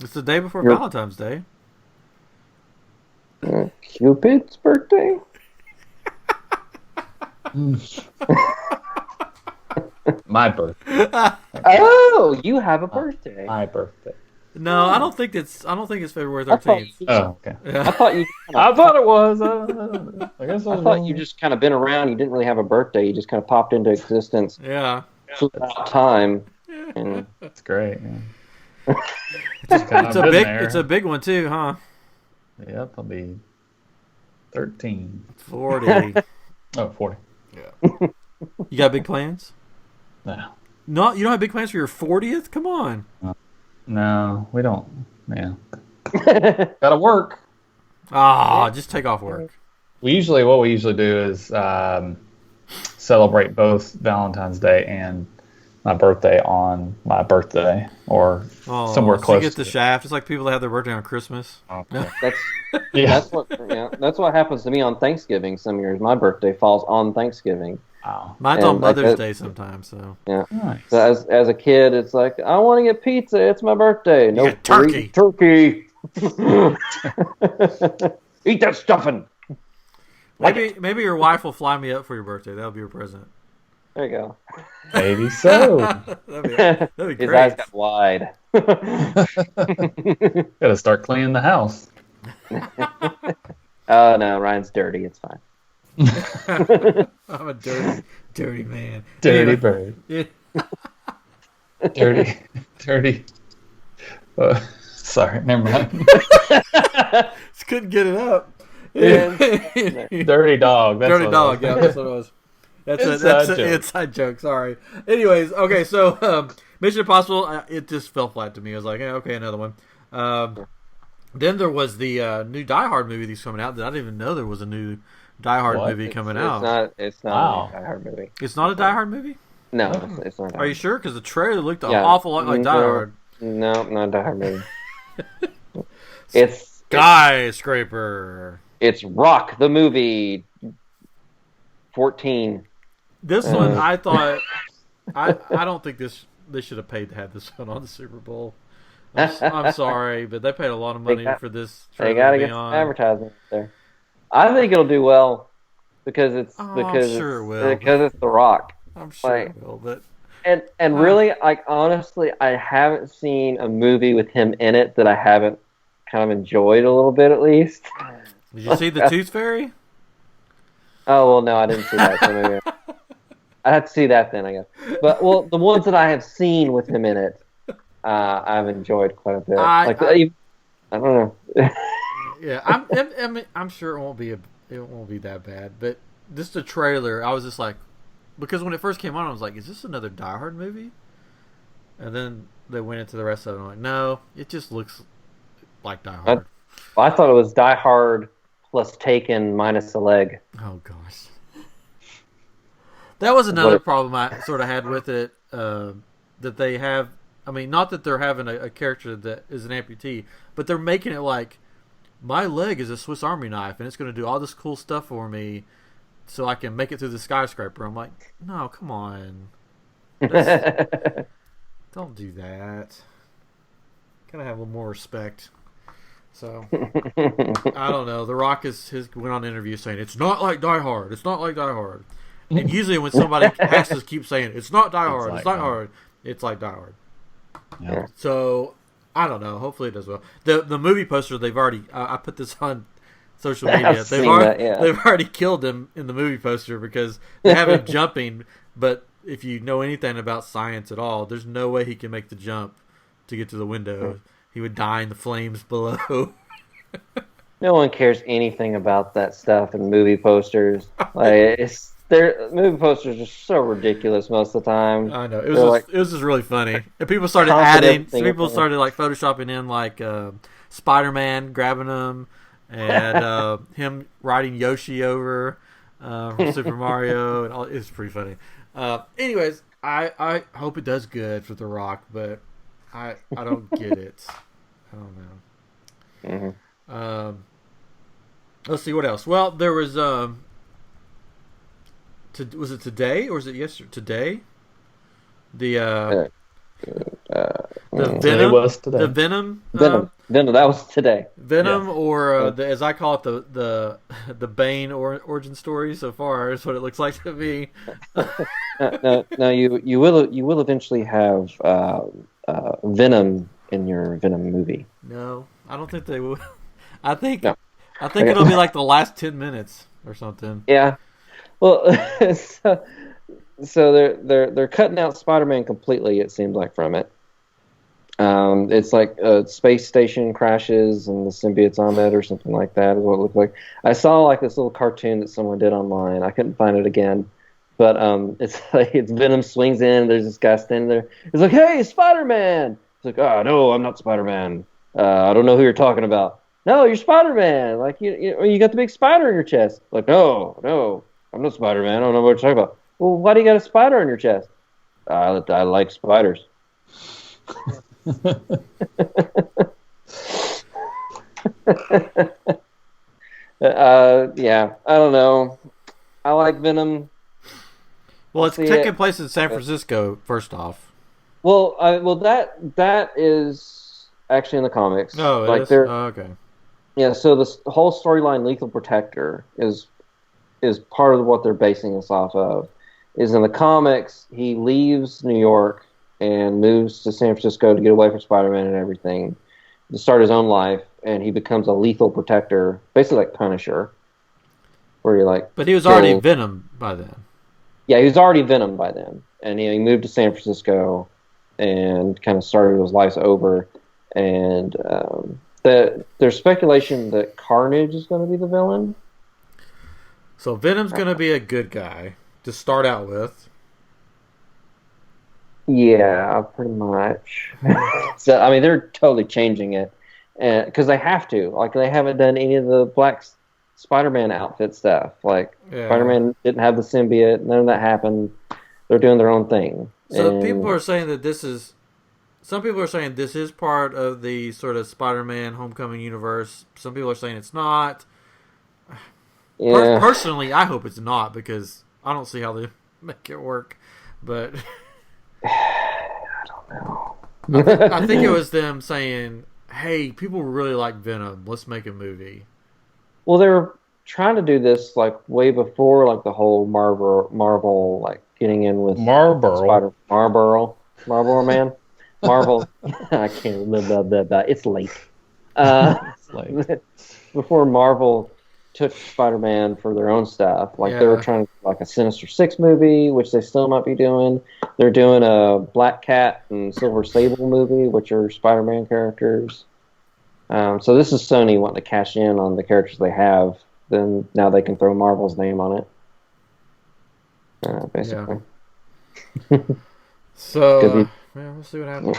It's the day before Your- Valentine's Day. Cupid's birthday? My birthday. Oh, you have a birthday. My birthday. No, I don't think it's February 13th. Oh, okay. I thought you. I thought it was. I guess I I was thought wrong. you just kind of been around. You didn't really have a birthday. You just kind of popped into existence Yeah. throughout time. And That's great. Yeah. It's a big one too, huh? Yep, I'll be 13. 40. Oh, 40. You got big plans? No. No, you don't have big plans for your 40th? Come on. No, we don't. Yeah. Gotta work. Just take off work. What we usually do is celebrate both Valentine's Day and my birthday on my birthday or somewhere so close. you get the shaft. It's like people that have their birthday on Christmas. Okay. that's what happens to me on Thanksgiving. Some years my birthday falls on Thanksgiving. Wow. Mine's And on like Mother's that- Day sometimes. So Yeah. Nice. So as a kid, it's like, I want to get pizza. It's my birthday. No, get turkey. Turkey. Eat that stuffing. maybe your wife will fly me up for your birthday. That'll be your present. There you go. Maybe so. That'd be His great. eyes got wide. Gotta start cleaning the house. Oh no, Ryan's dirty. It's fine. I'm a dirty man. Dirty Anyway, bird. yeah. Dirty. Sorry, never mind. Just couldn't get it up. Dirty dog. That's Dirty what dog. it Yeah, was. that's what it was. That's Inside an joke. inside joke. Sorry. Anyways, okay. So Mission Impossible. It just fell flat to me. I was like, okay, another one. Then there was the new Die Hard movie that's coming out. That I didn't even know there was a new Die Hard What? movie coming out. It's not Wow. a Die Hard movie. It's not a Die Hard movie. No, it's not. Are you sure? Because the trailer looked an Yeah. awful lot like Die No. Hard. No, not a Die Hard movie. It's Skyscraper. Rock the movie 14. This one, I thought, I don't think they should have paid to have this one on the Super Bowl. I'm sorry, but they paid a lot of money for this. They got to get some advertising there. I think it'll do well because it's I'm sure it will. because it's The Rock. I'm sure it will, but and really, like honestly, I haven't seen a movie with him in it that I haven't kind of enjoyed a little bit at least. Did you see The Tooth Fairy? Oh well, no, I didn't see that. So maybe I'd have to see that then, I guess. But the ones that I have seen with him in it, I've enjoyed quite a bit. I don't know. Yeah, I'm sure it won't be that bad. But just the trailer, I was just like, because when it first came on, I was like, is this another Die Hard movie? And then they went into the rest of it, and I'm like, no, it just looks like Die Hard. I thought it was Die Hard plus Taken minus a leg. Oh gosh, that was another problem I sort of had with it. That they have, I mean, not that they're having a character that is an amputee, but they're making it like my leg is a Swiss Army knife, and it's going to do all this cool stuff for me, so I can make it through the skyscraper. I'm like, no, come on, don't do that. Gotta have a little more respect. So, I don't know. The Rock went on an interview saying, it's not like Die Hard. It's not like Die Hard. And usually when somebody has to keep saying, it's not Die Hard. It's not hard. It's like Die Hard. Yeah. So, I don't know. Hopefully it does well. The movie poster, they've already, I put this on social media. They've already killed him in the movie poster because they have him jumping. But if you know anything about science at all, there's no way he can make the jump to get to the window. He would die in the flames below. No one cares anything about that stuff in movie posters. Like movie posters are so ridiculous most of the time. I know it was just really funny, and people started adding. People started like photoshopping in like Spider-Man grabbing him, and him riding Yoshi over from Super Mario, and all. It's pretty funny. Anyways, I hope it does good for The Rock, but I don't get it. I don't know. Mm-hmm. Let's see what else. Well, there was was it today or was it yesterday? Today, the Venom. It was today. The Venom. Venom. That was today. Venom, or as I call it, the Bane origin story. So far, is what it looks like to me. No, you will eventually have Venom in your Venom movie. No, I don't think they will. I think it'll be like the last 10 minutes or something. Yeah. Well, so they're cutting out Spider-Man completely. It seems like from it. It's like a space station crashes and the symbiote's on it or something like that is what it looked like. I saw like this little cartoon that someone did online. I couldn't find it again. But it's like Venom swings in. There's this guy standing there. He's like, "Hey, Spider-Man!" He's like, "Oh no, I'm not Spider-Man. I don't know who you're talking about." "No, you're Spider-Man. Like you got the big spider in your chest." Like, no, I'm not Spider-Man. I don't know what you're talking about. Well, why do you got a spider on your chest? I like spiders. Yeah, I don't know. I like Venom. Well, it's taking place in San Francisco. First off, that is actually in the comics. Oh, like is? Okay. Yeah, so this whole storyline, Lethal Protector, is part of what they're basing this off of. Is in the comics, he leaves New York and moves to San Francisco to get away from Spider-Man and everything, to start his own life, and he becomes a lethal protector, basically like Punisher, where you're like. But he was already Venom by then. Yeah, he was already Venom by then, and he moved to San Francisco and kind of started his life over. And there's speculation that Carnage is going to be the villain. So Venom's going to be a good guy to start out with. Yeah, pretty much. So I mean, they're totally changing it, because they have to. Like, they haven't done any of the Black Spider-Man outfit stuff. Like, Spider-Man didn't have the symbiote. None of that happened. They're doing their own thing. So people are saying that this is. Some people are saying this is part of the sort of Spider-Man Homecoming universe. Some people are saying it's not. Yeah. Personally, I hope it's not, because I don't see how they make it work, but I don't know. I think it was them saying, "Hey, people really like Venom. Let's make a movie." Well, they were trying to do this like way before like the whole Marvel like getting in with Marlboro. Marlboro Man. Marvel. I can't remember that. It's late. It's like, Before Marvel took Spider-Man for their own stuff, like they Yeah. were trying to do like a Sinister Six movie, which they still might be doing. They're doing a Black Cat and Silver Sable movie, which are Spider-Man characters. So this is Sony wanting to cash in on the characters they have. Then now they can throw Marvel's name on it. Basically. So Could be. yeah, we'll see what happens.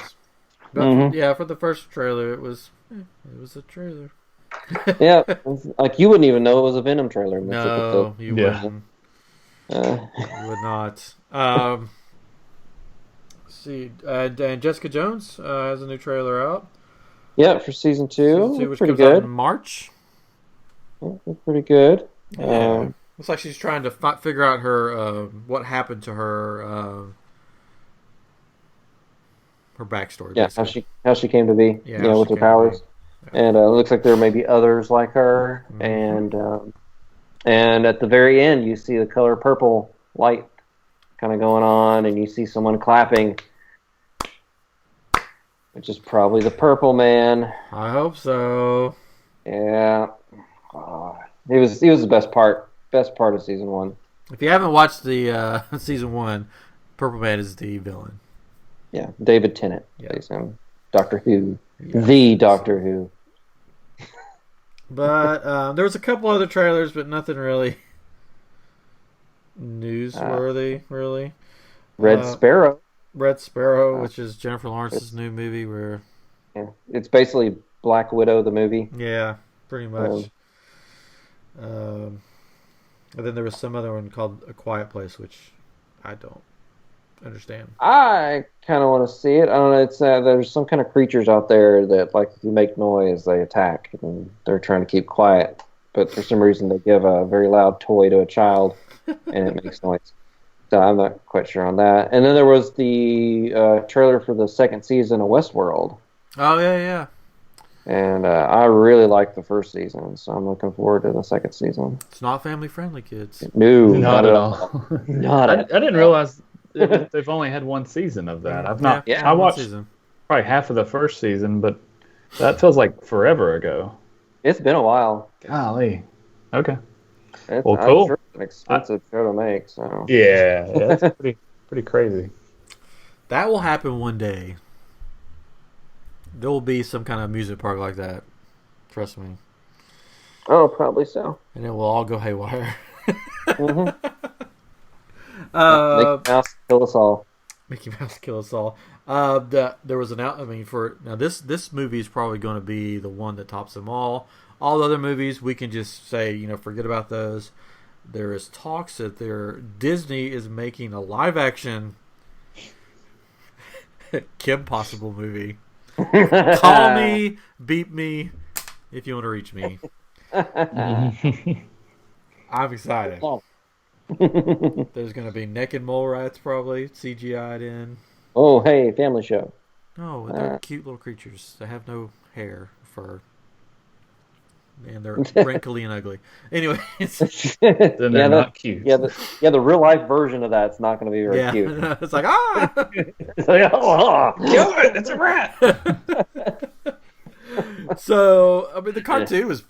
But Mhm. yeah, for the first trailer, it was a trailer. Yeah, like you wouldn't even know it was a Venom trailer. No, you Yeah. wouldn't. Uh, You would not. Let's see, and Jessica Jones has a new trailer out. yeah, for season two, Season 2, which pretty comes out good. in March. Pretty good. Yeah. Looks like she's trying to figure out her what happened to her backstory. Yeah, basically. how she came to be. Yeah, Yeah, how with she her came to powers. be. And it looks like there may be others like her. Mhm. And at the very end, you see the color purple light kind of going on, and you see someone clapping, which is probably the Purple Man. I hope so. Yeah, he was the best part of season one. If you haven't watched the season 1, Purple Man is the villain. Yeah, David Tennant Yeah. plays him. Doctor Who, Yeah. the Doctor Who. But there was a couple other trailers, but nothing really newsworthy, really. Red Sparrow. Red Sparrow, which is Jennifer Lawrence's new movie, where Yeah, it's basically Black Widow the movie. yeah, pretty much. And then there was some other one called A Quiet Place, which I don't understand. I kind of want to see it. I don't know. It's there's some kind of creatures out there that, like, if you make noise, they attack, and they're trying to keep quiet. But for some reason, they give a very loud toy to a child, and it makes noise. So I'm not quite sure on that. And then there was the trailer for the second season of Westworld, Oh yeah. and I really liked the first season, so I'm looking forward to the second season. It's not family friendly, kids. No, not at all. Not I at didn't realize they've only had one season of that. I've not. Yeah, I one watched season. probably half of the first season, but that feels like forever ago. It's been a while. Golly. Okay. It's, Well, I'm cool. sure it's an expensive show to make. So Yeah, that's pretty crazy. That will happen one day. There will be some kind of music park like that. Trust me. oh, probably so. And it will all go haywire. Mhm. Uh, Mickey Mouse kill us all. Mickey Mouse kill us all. There was an out. I mean, for now, this movie is probably going to be the one that tops them all. All the other movies, we can just say, forget about those. There is talks that Disney is making a live action Kim Possible movie. Call me, beat me, if you want to reach me. I'm excited. There's going to be naked mole rats probably CGI'd in. Oh, hey, family show. No, they're cute little creatures. They have no hair, fur, and they're wrinkly and ugly. Anyway, Then they're not cute. Yeah, the real life version of that's not going to be very yeah, cute. it's like ah. It's like, oh, Kill it! It's a rat. So I mean, the cartoon was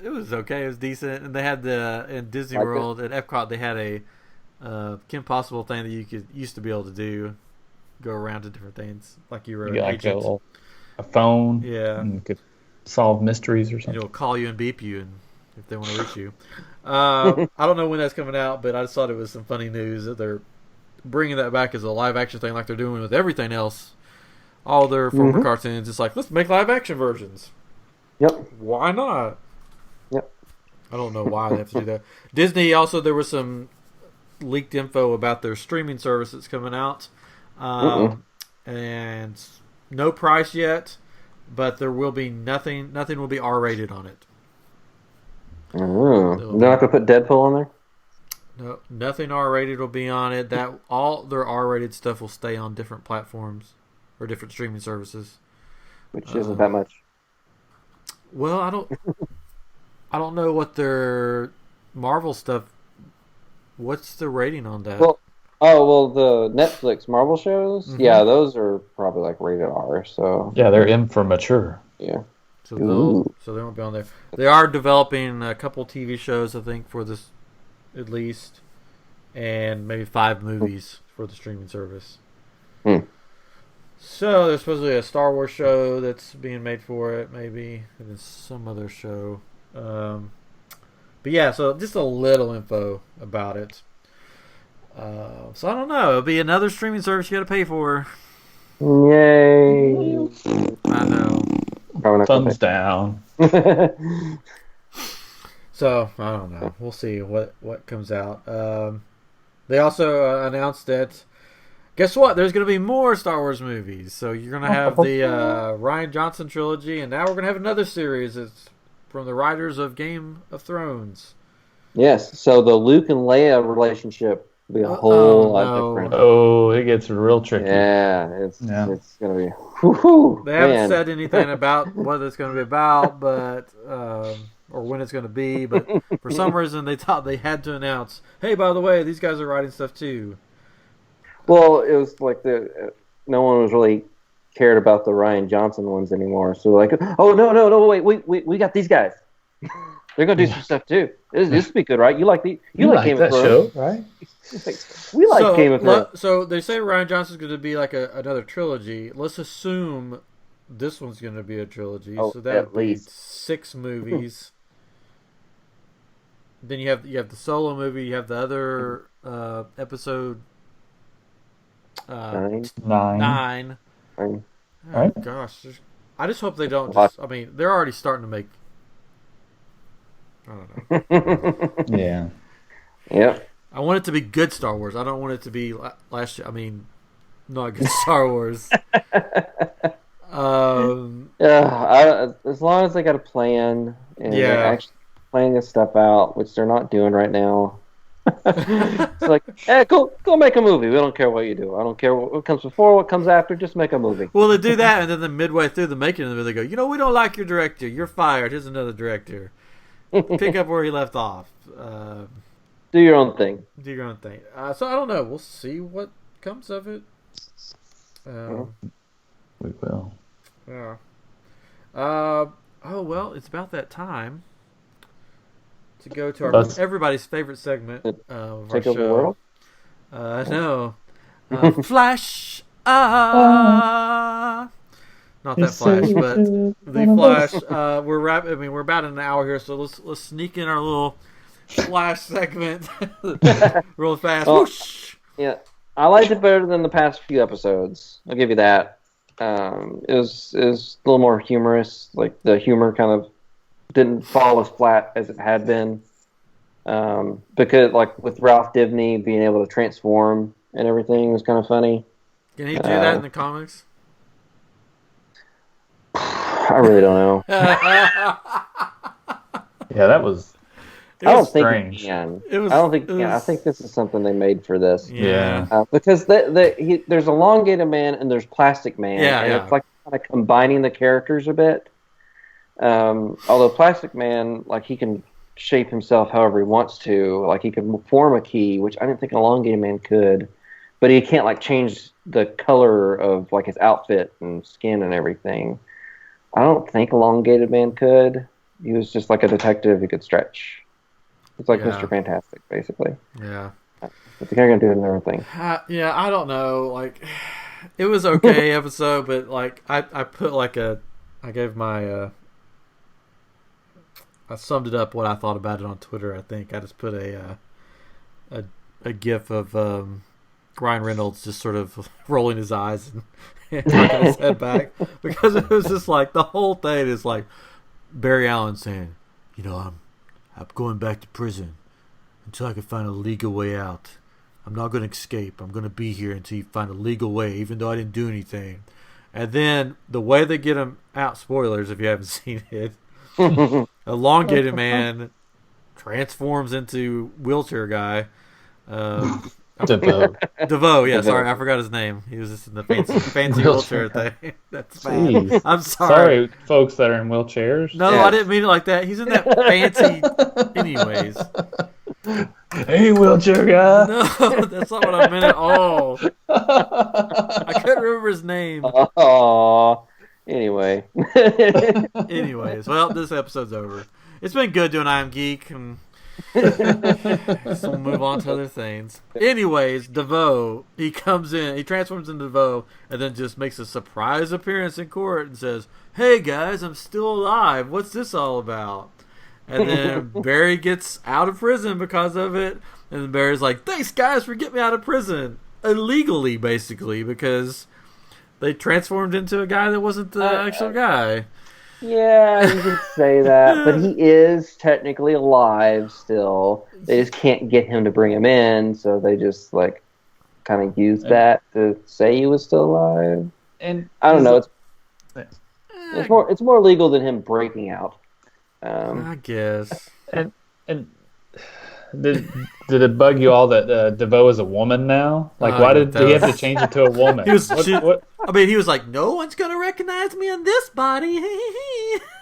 okay. It was decent, and they had in Disney Like World at Epcot they had a Kim Possible thing that you used to be able to do, go around to different things like you were You an got like agent. a phone. Yeah. And could solve mysteries or something. It'll call you and beep you, and if they want to reach you. I don't know when that's coming out, but I just thought it was some funny news that they're bringing that back as a live action thing, like they're doing with everything else. All their former cartoons, it's like, let's make live action versions. Yep. Why not? Yep. I don't know why they have to do that. Disney also, there was some leaked info about their streaming service that's coming out, and no price yet, but there will be nothing will be R-rated on it. They're not going to put Deadpool on there? No, nothing R-rated will be on it. That all their R-rated stuff will stay on different platforms or different streaming services. Which isn't that much. Well, I don't know what their Marvel stuff. What's the rating on that? Well, the Netflix Marvel shows, yeah, those are probably like rated R. So Yeah, they're M for mature. yeah. So they won't be on there. They are developing a couple TV shows, I think, for this at least, and maybe 5 movies for the streaming service. So there's supposedly a Star Wars show that's being made for it, maybe, and then some other show. But yeah, so just a little info about it. So I don't know. It'll be another streaming service you got to pay for. Yay! I know. Thumbs down. So I don't know. We'll see what comes out. They also announced that. Guess what? There's going to be more Star Wars movies. So you're going to have the Rian Johnson trilogy, and now we're going to have another series. It's from the writers of Game of Thrones. Yes. So the Luke and Leia relationship will be a whole lot different. Oh, it gets real tricky. Yeah, it's going to be. Whoo-hoo, They haven't said anything about what it's going to be about, but or when it's going to be. But for some reason, they thought they had to announce, "Hey, by the way, these guys are writing stuff too." Well, it was like no one was really cared about the Rian Johnson ones anymore. So like, oh no, wait, we got these guys. They're gonna do some stuff too. This will be good, right? You like Game of Thrones, show, right? We like Game of Thrones. So they say Rian Johnson's going to be like another trilogy. Let's assume this one's going to be a trilogy. Oh, so that at would be least 6 movies. Then you have the solo movie. You have the other episode 9. Oh, Right. gosh, I just hope they don't. Just, I mean, they're already starting to make. I don't know. Yeah. Yep. I want it to be good Star Wars. I don't want it to be last year. I mean, not good Star Wars. As long as they got a plan and they're actually playing this stuff out, which they're not doing right now. It's like, hey, go make a movie. We don't care what you do. I don't care what comes before, what comes after. Just make a movie. Well, they do that, and then midway through the making of the movie, they go, we don't like your director. You're fired. Here's another director. Pick up where he left off. Do your own thing. Do your own thing. So I don't know. We'll see what comes of it. We will. Yeah. Oh well, it's about that time to go to everybody's favorite segment of our Take over the show. world? No. Flash. Not that Flash, but the Flash. We're about an hour here, so let's sneak in our little Flash segment real fast. Whoosh. Yeah, I liked it better than the past few episodes. I'll give you that. It was a little more humorous. Like the humor kind of didn't fall as flat as it had been. Because like with Ralph Dibny being able to transform and everything was kind of funny. Can he do that in the comics? I really don't know. Yeah, that was. I don't strange. think he can. I I think this is something they made for this. Yeah. Because there's Elongated Man and there's Plastic Man. And it's like kind of combining the characters a bit. Although Plastic Man, like he can shape himself however he wants to. Like he can form a key, which I didn't think Elongated Man could. But he can't like change the color of like his outfit and skin and everything. I don't think Elongated Man could. He was just like a detective who could stretch. It's like Mr. Fantastic, basically. Yeah. But the character can do everything. Yeah, I don't know. Like, it was okay episode, but like I put like I gave my I summed it up what I thought about it on Twitter. I think I just put a gif of Ryan Reynolds just sort of rolling his eyes and tucking his head back, because it was just like the whole thing is like Barry Allen saying, I'm going back to prison until I can find a legal way out. I'm not going to escape. I'm going to be here until you find a legal way, even though I didn't do anything. And then the way they get him out, spoilers if you haven't seen it, Elongated Man transforms into wheelchair guy, DeVoe. DeVoe, yeah, DeVoe. sorry, I forgot his name. He was just in the fancy Wheelchair. wheelchair thing. That's bad. Jeez. I'm sorry. Sorry, folks that are in wheelchairs. No, Yeah. I didn't mean it like that. He's in that fancy. Anyways, Hey, wheelchair guy. no, that's not what I meant at all. I couldn't remember his name. Oh, anyway. Anyways, well, this episode's over. It's been good doing I Am Geek, and so we'll move on to other things. Anyways, DeVoe, he comes in, he transforms into DeVoe, and then just makes a surprise appearance in court and says, "Hey guys, I'm still alive. What's this all about?" And then Barry gets out of prison because of it, and then Barry's like, "Thanks guys for getting me out of prison illegally, basically, because they transformed into a guy that wasn't the actual guy." Yeah, you can say that, but he is technically alive still. They just can't get him to bring him in, so they just like kind of use that to say he was still alive. And I don't know. Yeah. It's more legal than him breaking out. I guess. And did it bug you all that DeVoe is a woman now? Like, Oh, why yeah, did he have to change it to a woman? He was- What- I mean, he was like, "No one's gonna recognize me in this body."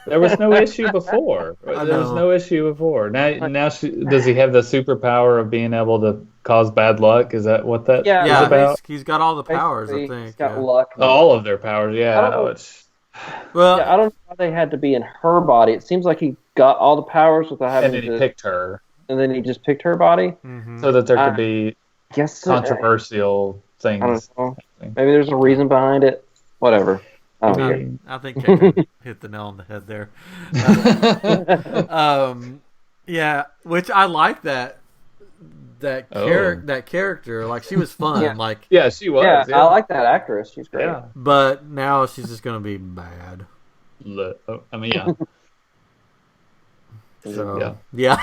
There was no issue before. There was know. no issue before. Now does he have the superpower of being able to cause bad luck? Is that what that is Yeah, Yeah, about? he's got all the powers. I Basically, think. he's got yeah. luck. All of their powers, yeah. I don't know. Well, Yeah, I don't know why they had to be in her body. It seems like he got all the powers without having And then to, he picked her and then he just picked her body. mhm. so that there could be Guess controversial I don't things. know. Maybe there's a reason behind it. Whatever. I don't care. I think Kendrick hit the nail on the head there. Yeah, which I like that character. Like, she was fun. Yeah. Like, Yeah, she was. Yeah, Yeah, I like that actress. She's great. Yeah. but now she's just gonna be bad. I mean, yeah. So Yeah.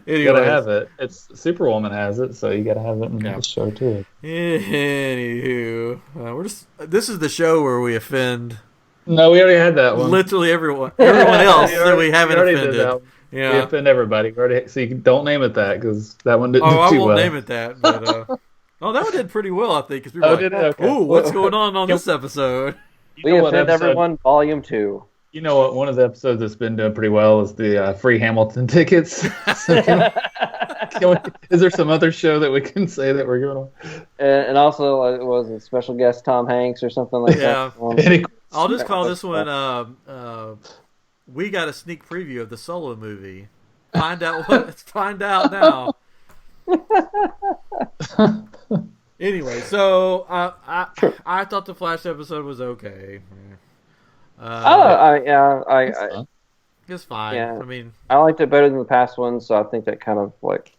You gotta have it. It's Superwoman has it, so you gotta have it in Yeah. the show too. Anywho, this is the show where we offend No, we already had that one. literally everyone else that we haven't already did offended. that. We Yeah. offend everybody. We already, so you don't name it that because that one didn't Oh, do I too won't well. name it that. But that one did pretty well, I think. Because people Oh, were like, did it? Okay. "Ooh, what's going on this episode?" You We know what offend episode- everyone. Volume 2. You know what? One of the episodes that's been doing pretty well is the free Hamilton tickets. So is there some other show that we can say that we're going on? And also, was it special guest Tom Hanks or something like Yeah. that? Any- I'll just call this one. We got a sneak preview of the Solo movie. Find out now. Anyway, so I thought the Flash episode was okay. It's fine. Yeah. I mean, I liked it better than the past ones, so I think that kind of like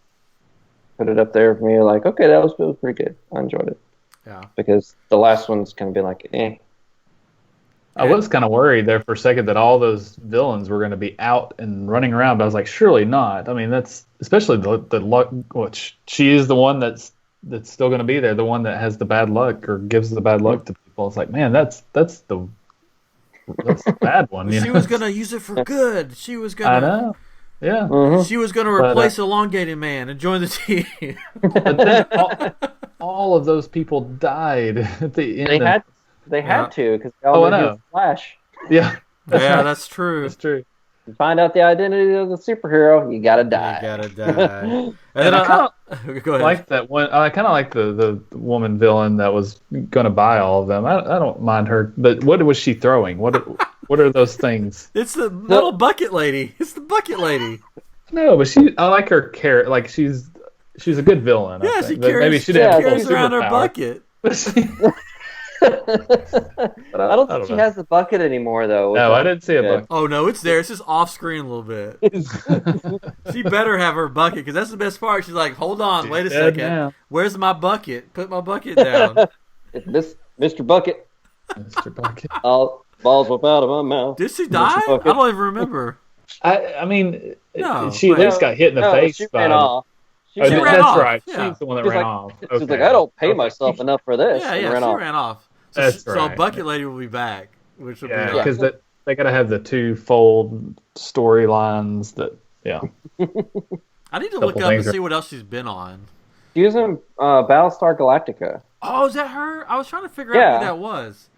put it up there for me. Like, okay, it was pretty good. I enjoyed it yeah. because the last one's kind of been like, eh. I was kind of worried there for a second that all those villains were going to be out and running around, but I was like, surely not. I mean, that's especially the luck. Which she is the one that's still going to be there, the one that has the bad luck or gives the bad luck to people. It's like, man, that's the bad one. She was gonna use it for good. She was gonna. I know. Yeah. Mhm. She was gonna replace Elongated Man and join the team. But then all of those people died at the end. They had Yeah. to because they all I knew he know. was Flash. Yeah. Yeah, that's true. That's true. You find out the identity of the superhero, you gotta die. You gotta die. And And then I kind go ahead. like that one. I kind of like the woman villain that was going to buy all of them. I don't mind her, but what was she throwing? What are those things? It's the little bucket lady. It's the bucket lady. No, but I like her character. Like she's a good villain. I Yeah, think. she But carries, maybe she she didn't have carries full around her superpower. bucket. But I don't think know. she has the bucket anymore, though. No, I didn't see a Yeah. book. Oh no, it's there. It's just off screen a little bit. She better have her bucket because that's the best part. She's like, "Hold on, wait a Dead second. now. Where's my bucket? Put my bucket down." It's Mr. Bucket. Mr. Bucket. All balls whip out of my mouth. Did she die? I bucket. don't even remember. I mean, No, she at but- least got hit in the face. She by ran off. Oh, She that's ran off, right. yeah. She's the one that She's ran like- off. She's like, I don't pay myself enough for this. Yeah, and yeah, ran she off. ran off. So, That's so right. Bucket Lady will be back, which will Yeah, be like, because they got to have the two-fold storylines that Yeah. I need to Couple look up and things are- see what else she's been on. She was in Battlestar Galactica. Oh, is that her? I was trying to figure Yeah. out who that was.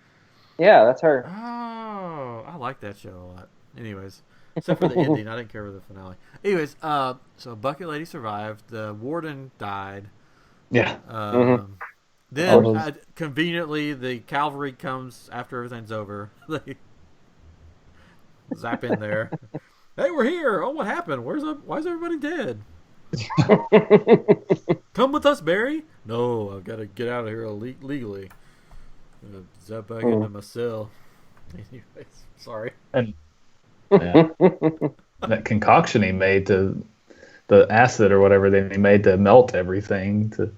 Yeah, that's her. Oh, I like that show a lot. Anyways, except for the ending, I didn't care for the finale. Anyways, so Bucket Lady survived. The warden died. Yeah. Then, Oh. conveniently, the cavalry comes after everything's over. They zap in there. Hey, we're here. Oh, what happened? Why is everybody dead? Come with us, Barry. No, I've got to get out of here legally. Zap back into my cell. Anyways, sorry. And yeah. That concoction he made to the acid or whatever he made to melt everything to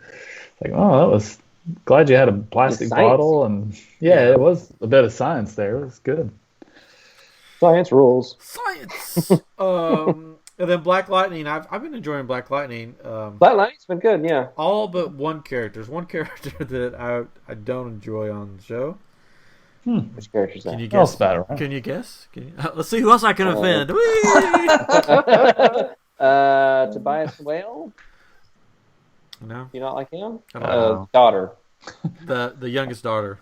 like, oh, that was glad you had a plastic Science. bottle and yeah, it was a bit of science there. It was good. Science rules. Science. And then Black Lightning. I've been enjoying Black Lightning. Black Lightning's been good, yeah. All but one character. There's one character that I don't enjoy on the show. Which character's that? Can you I'll guess? spat around. Can you guess? Let's see who else I can offend. Whee! Tobias Whale? No, You not like him? I don't know. Daughter. the youngest daughter.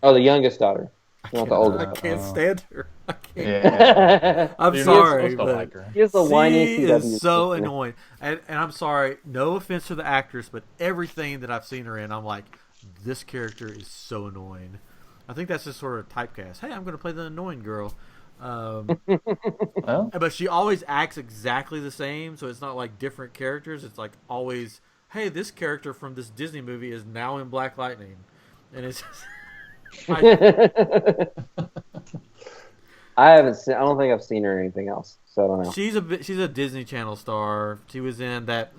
Oh, the youngest daughter. Not the I oldest. can't stand her. I can't. Yeah. I'm You're sorry, supposed to but like her. He is the whiny she CW. is so annoying. And I'm sorry, no offense to the actress, but everything that I've seen her in, I'm like, this character is so annoying. I think that's just sort of typecast. Hey, I'm going to play the annoying girl. Well, But she always acts exactly the same, so it's not like different characters. It's like always, hey, this character from this Disney movie is now in Black Lightning. And it's I haven't seen. I don't think I've seen her in anything else, so I don't know. she's a Disney Channel star. She was in that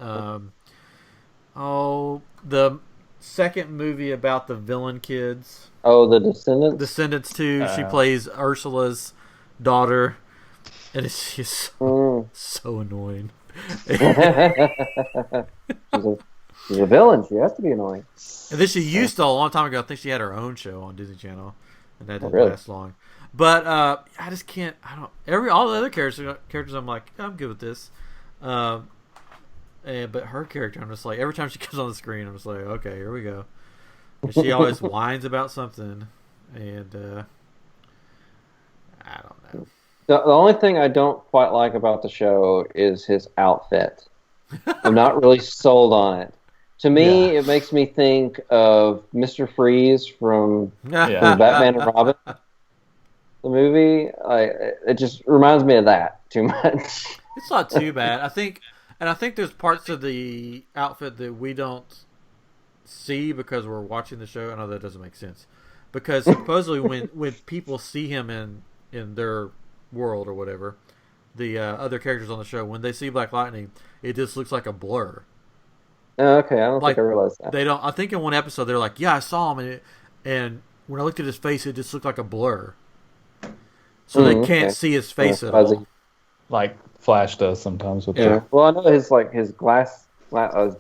the second movie about the villain kids, Oh, the Descendants. Descendants 2. She plays Ursula's daughter, and it's just so annoying. She's a villain. She has to be annoying. And then she used to a long time ago. I think she had her own show on Disney Channel, and that didn't really? last long. But I just can't. I don't. All the other characters, I'm like, I'm good with this. But her character, I'm just like, every time she comes on the screen, I'm just like, okay, here we go. And she always whines about something, and I don't know. The only thing I don't quite like about the show is his outfit. I'm not really sold on it. To me, it makes me think of Mr. Freeze from Batman and Robin, the movie. It just reminds me of that too much. It's not too bad. I think there's parts of the outfit that we don't see because we're watching the show. I know that doesn't make sense. Because supposedly when people see him in their world or whatever, the other characters on the show, when they see Black Lightning, it just looks like a blur. Okay, I don't think I realized that. They don't. I think in one episode they're like, "Yeah, I saw him," and when I looked at his face, it just looked like a blur. So they can't see his face at all. like Flash does sometimes with Yeah. Well, I know his his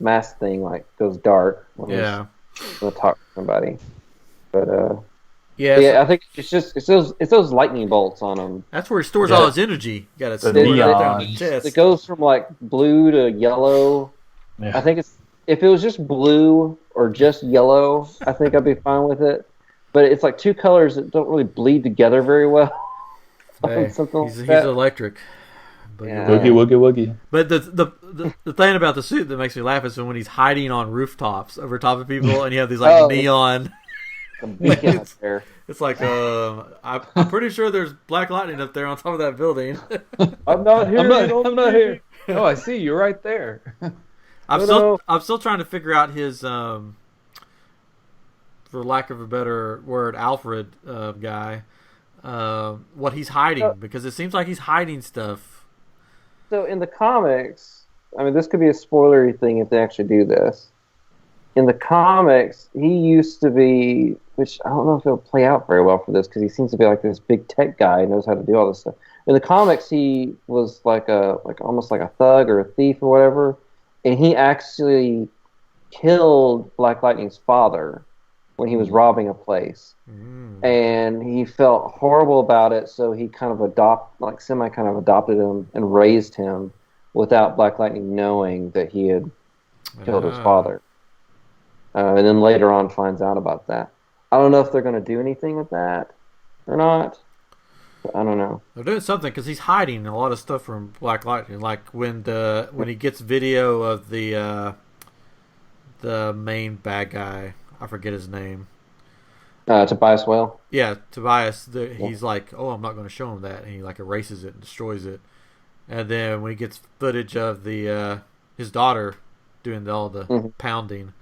mask thing goes dark when he's gonna talk to somebody. But I think it's those lightning bolts on him. That's where he stores all his energy. You got to neon. It goes from blue to yellow. Yeah. I think if it was just blue or just yellow, I think I'd be fine with it. But it's like two colors that don't really bleed together very well. Hey, Something he's like that. electric. Yeah. Woogie woogie woogie. But the thing about the suit that makes me laugh is when he's hiding on rooftops over top of people, and you have these neon. The beacon up there. It's like I'm pretty sure there's Black Lightning up there on top of that building. I'm not here. I'm not here. Oh, I see you right there. I'm still trying to figure out his for lack of a better word, Alfred guy. What he's hiding, because it seems like he's hiding stuff. So in the comics, I mean, this could be a spoilery thing if they actually do this. In the comics, he used to be, which I don't know if it'll play out very well for this, because he seems to be like this big tech guy who knows how to do all this stuff. In the comics, he was almost like a thug or a thief or whatever, and he actually killed Black Lightning's father when he was robbing a place. And he felt horrible about it, so he kind of adopted him and raised him without Black Lightning knowing that he had killed his father. And then later on finds out about that. I don't know if they're going to do anything with that or not. I don't know. They're doing something because he's hiding a lot of stuff from Black Lightning. Like when he gets video of the main bad guy, I forget his name. Tobias Whale. Yeah, Tobias. He's like, oh, I'm not going to show him that, and he like erases it and destroys it. And then when he gets footage of his daughter doing all the pounding,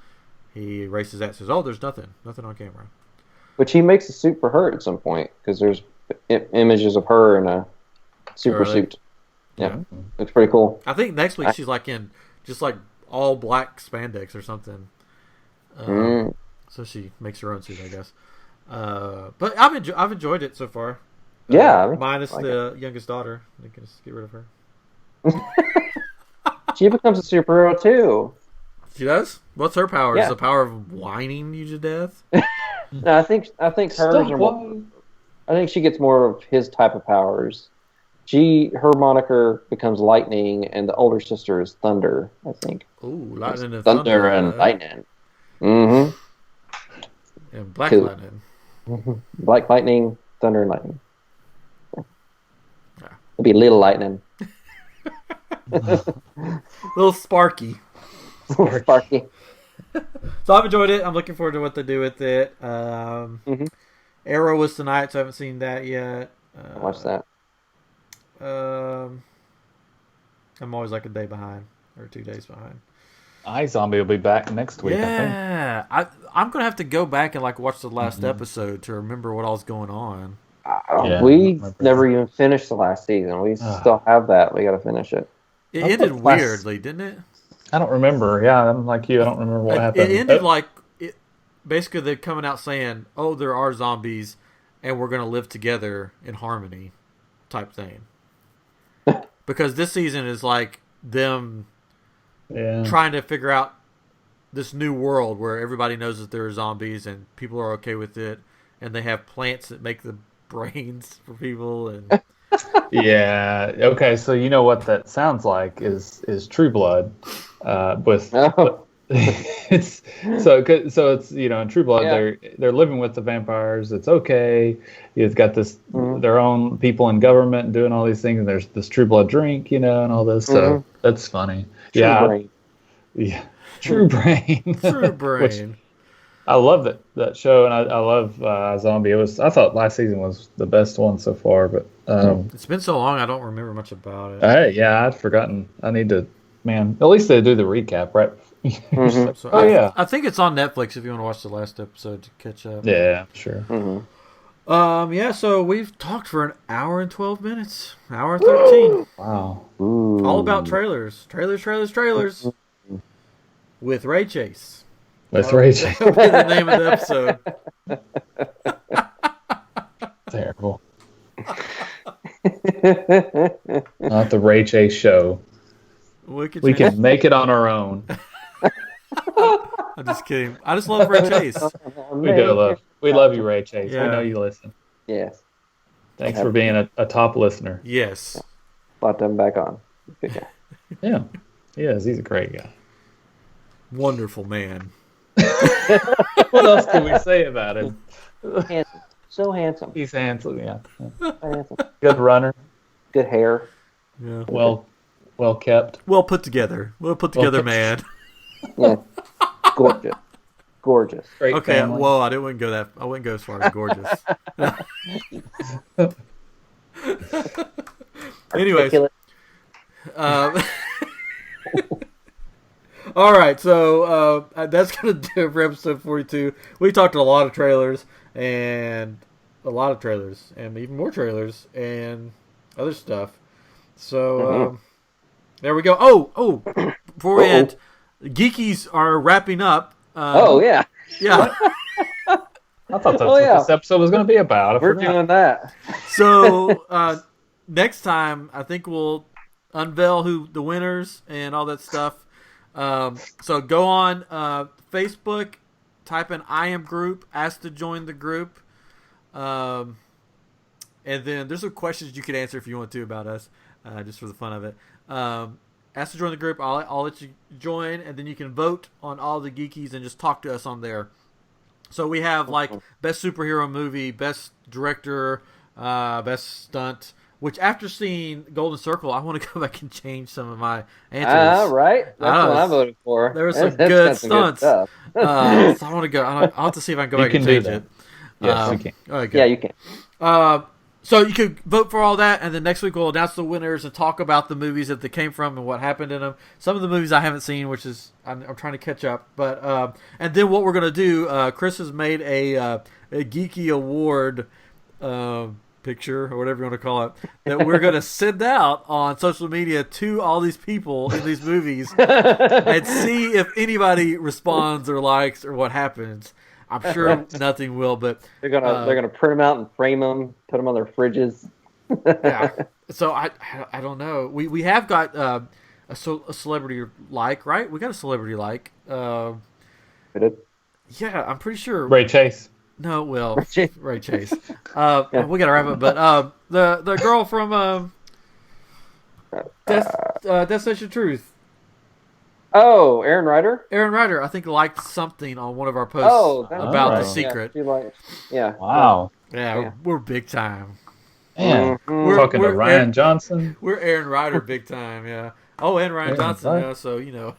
he erases that and says, oh, there's nothing on camera. Which he makes a suit for her at some point, because there's images of her in a super suit. Yeah, looks pretty cool. I think next week she's like in just like all black spandex or something. So she makes her own suit, I guess. But I've enjoyed it so far. Yeah, minus the youngest daughter. They can just get rid of her. She becomes a superhero too. She does? What's her power? Yeah. Is the power of whining you to death? No, I think hers are more. I think she gets more of his type of powers. Her moniker becomes Lightning, and the older sister is Thunder. I think. Ooh, Lightning and Thunder and Lightning. Mm-hmm. And Black Lightning. Black Lightning, Thunder, and Lightning. It'll be Little Lightning. Little Sparky. Sparky. So I've enjoyed it. I'm looking forward to what they do with it. Arrow was tonight, so I haven't seen that yet. Watch that. I'm always like a day behind or 2 days behind. iZombie will be back next week. Yeah, I'm gonna have to go back and like watch the last episode to remember what all's going on. We never even finished the last season. We still have that. We got to finish it. It ended weirdly, didn't it? I don't remember. Yeah, I'm like you. I don't remember what happened. It ended like basically they're coming out saying, "Oh, there are zombies, and we're gonna live together in harmony," type thing. Because this season is like them trying to figure out this new world where everybody knows that there are zombies and people are okay with it, and they have plants that make the brains for people. And yeah. Okay. So you know what that sounds like is True Blood, with it's so it's in True Blood they're living with the vampires. It's okay. You've got this their own people in government doing all these things, and there's this True Blood drink, and all this. So that's funny. True Brain. Yeah. True Brain. True Brain. Which, I love that show, and I love Zombie. I thought last season was the best one so far, but it's been so long I don't remember much about it. I'd forgotten. I need to, man. At least they do the recap, right? So I think it's on Netflix if you want to watch the last episode to catch up. Yeah, sure. So we've talked for an hour and 12 minutes. Hour and 13. Wow. All about trailers. Trailers. With Ray Chase. That's Ray Chase. That'll be the name of the episode. Terrible. Not the Ray Chase show. We can make it on our own. I'm just kidding. I just love Ray Chase. We love you, Ray Chase. Yeah. We know you listen. Yes. Thanks for being a top listener. Yes. Brought them back on. Good guy. Yeah. He is. He's a great guy. Wonderful man. What else can we say about him? Handsome. So handsome. He's handsome, yeah. Handsome. Good runner. Good hair. Yeah. Well kept. Well put together. Man. Yeah. Gorgeous. Great Okay, family. whoa, I wouldn't go as far as gorgeous. Anyways. All right, so that's going to do it for episode 42. We talked a lot of trailers and even more trailers and other stuff. So there we go. Oh, before we end, Geekies are wrapping up. Yeah. Yeah. I thought that's what this episode was going to be about. We're doing that. So next time, I think we'll unveil who the winners and all that stuff. So go on Facebook type in I am group, ask to join the group. And then there's some questions you could answer if you want to about us, just for the fun of it. Ask to join the group. I'll let you join, and then you can vote on all the geekies and just talk to us on there. So we have like best superhero movie, best director, best stunt. Which after seeing Golden Circle, I want to go back and change some of my answers. Right. That's what I voted for. There were some That's good got some good stunts. stuff. So I want to go. I'll have to see if I can go You back and can do change that. it. Yes, you can. All right, good. Yeah, you can. So you could vote for all that, and then next week we'll announce the winners and talk about the movies that they came from and what happened in them. Some of the movies I haven't seen, which is I'm trying to catch up. But and then what we're gonna do, Chris has made a geeky award picture or whatever you want to call it that we're gonna send out on social media to all these people in these movies and see if anybody responds or likes or what happens. I'm sure nothing will, but They're gonna print them out and frame them, put them on their fridges. yeah. So I don't know. We have got a celebrity like, right? We got a celebrity like. Yeah, I'm pretty sure. Ray Chase. No, well, Chase. Ray Chase. We got to wrap up, but the girl from Destination Truth. Oh, Aaron Ryder. Aaron Ryder, I think, liked something on one of our posts That's about right. The Secret. Yeah. Wow. Yeah, we're big time. Man, Mhm. talking to we're- Ryan Johnson. We're Aaron Ryder big time, yeah. Oh, and Ryan Aaron Johnson, Ryder. yeah, so, you know.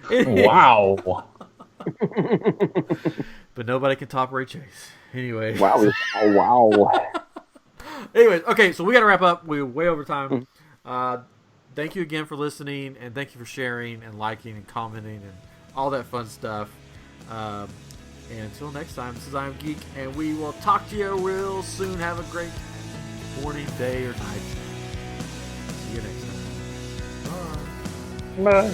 Wow. But nobody can top Ray Chase. Anyway. Wow. Wow. Anyways, okay, so we got to wrap up. We're way over time. Thank you again for listening, and thank you for sharing and liking and commenting and all that fun stuff. And until next time, this is I Am Geek, and we will talk to you real soon. Have a great morning, day, or night. See you next time. Bye. Bye.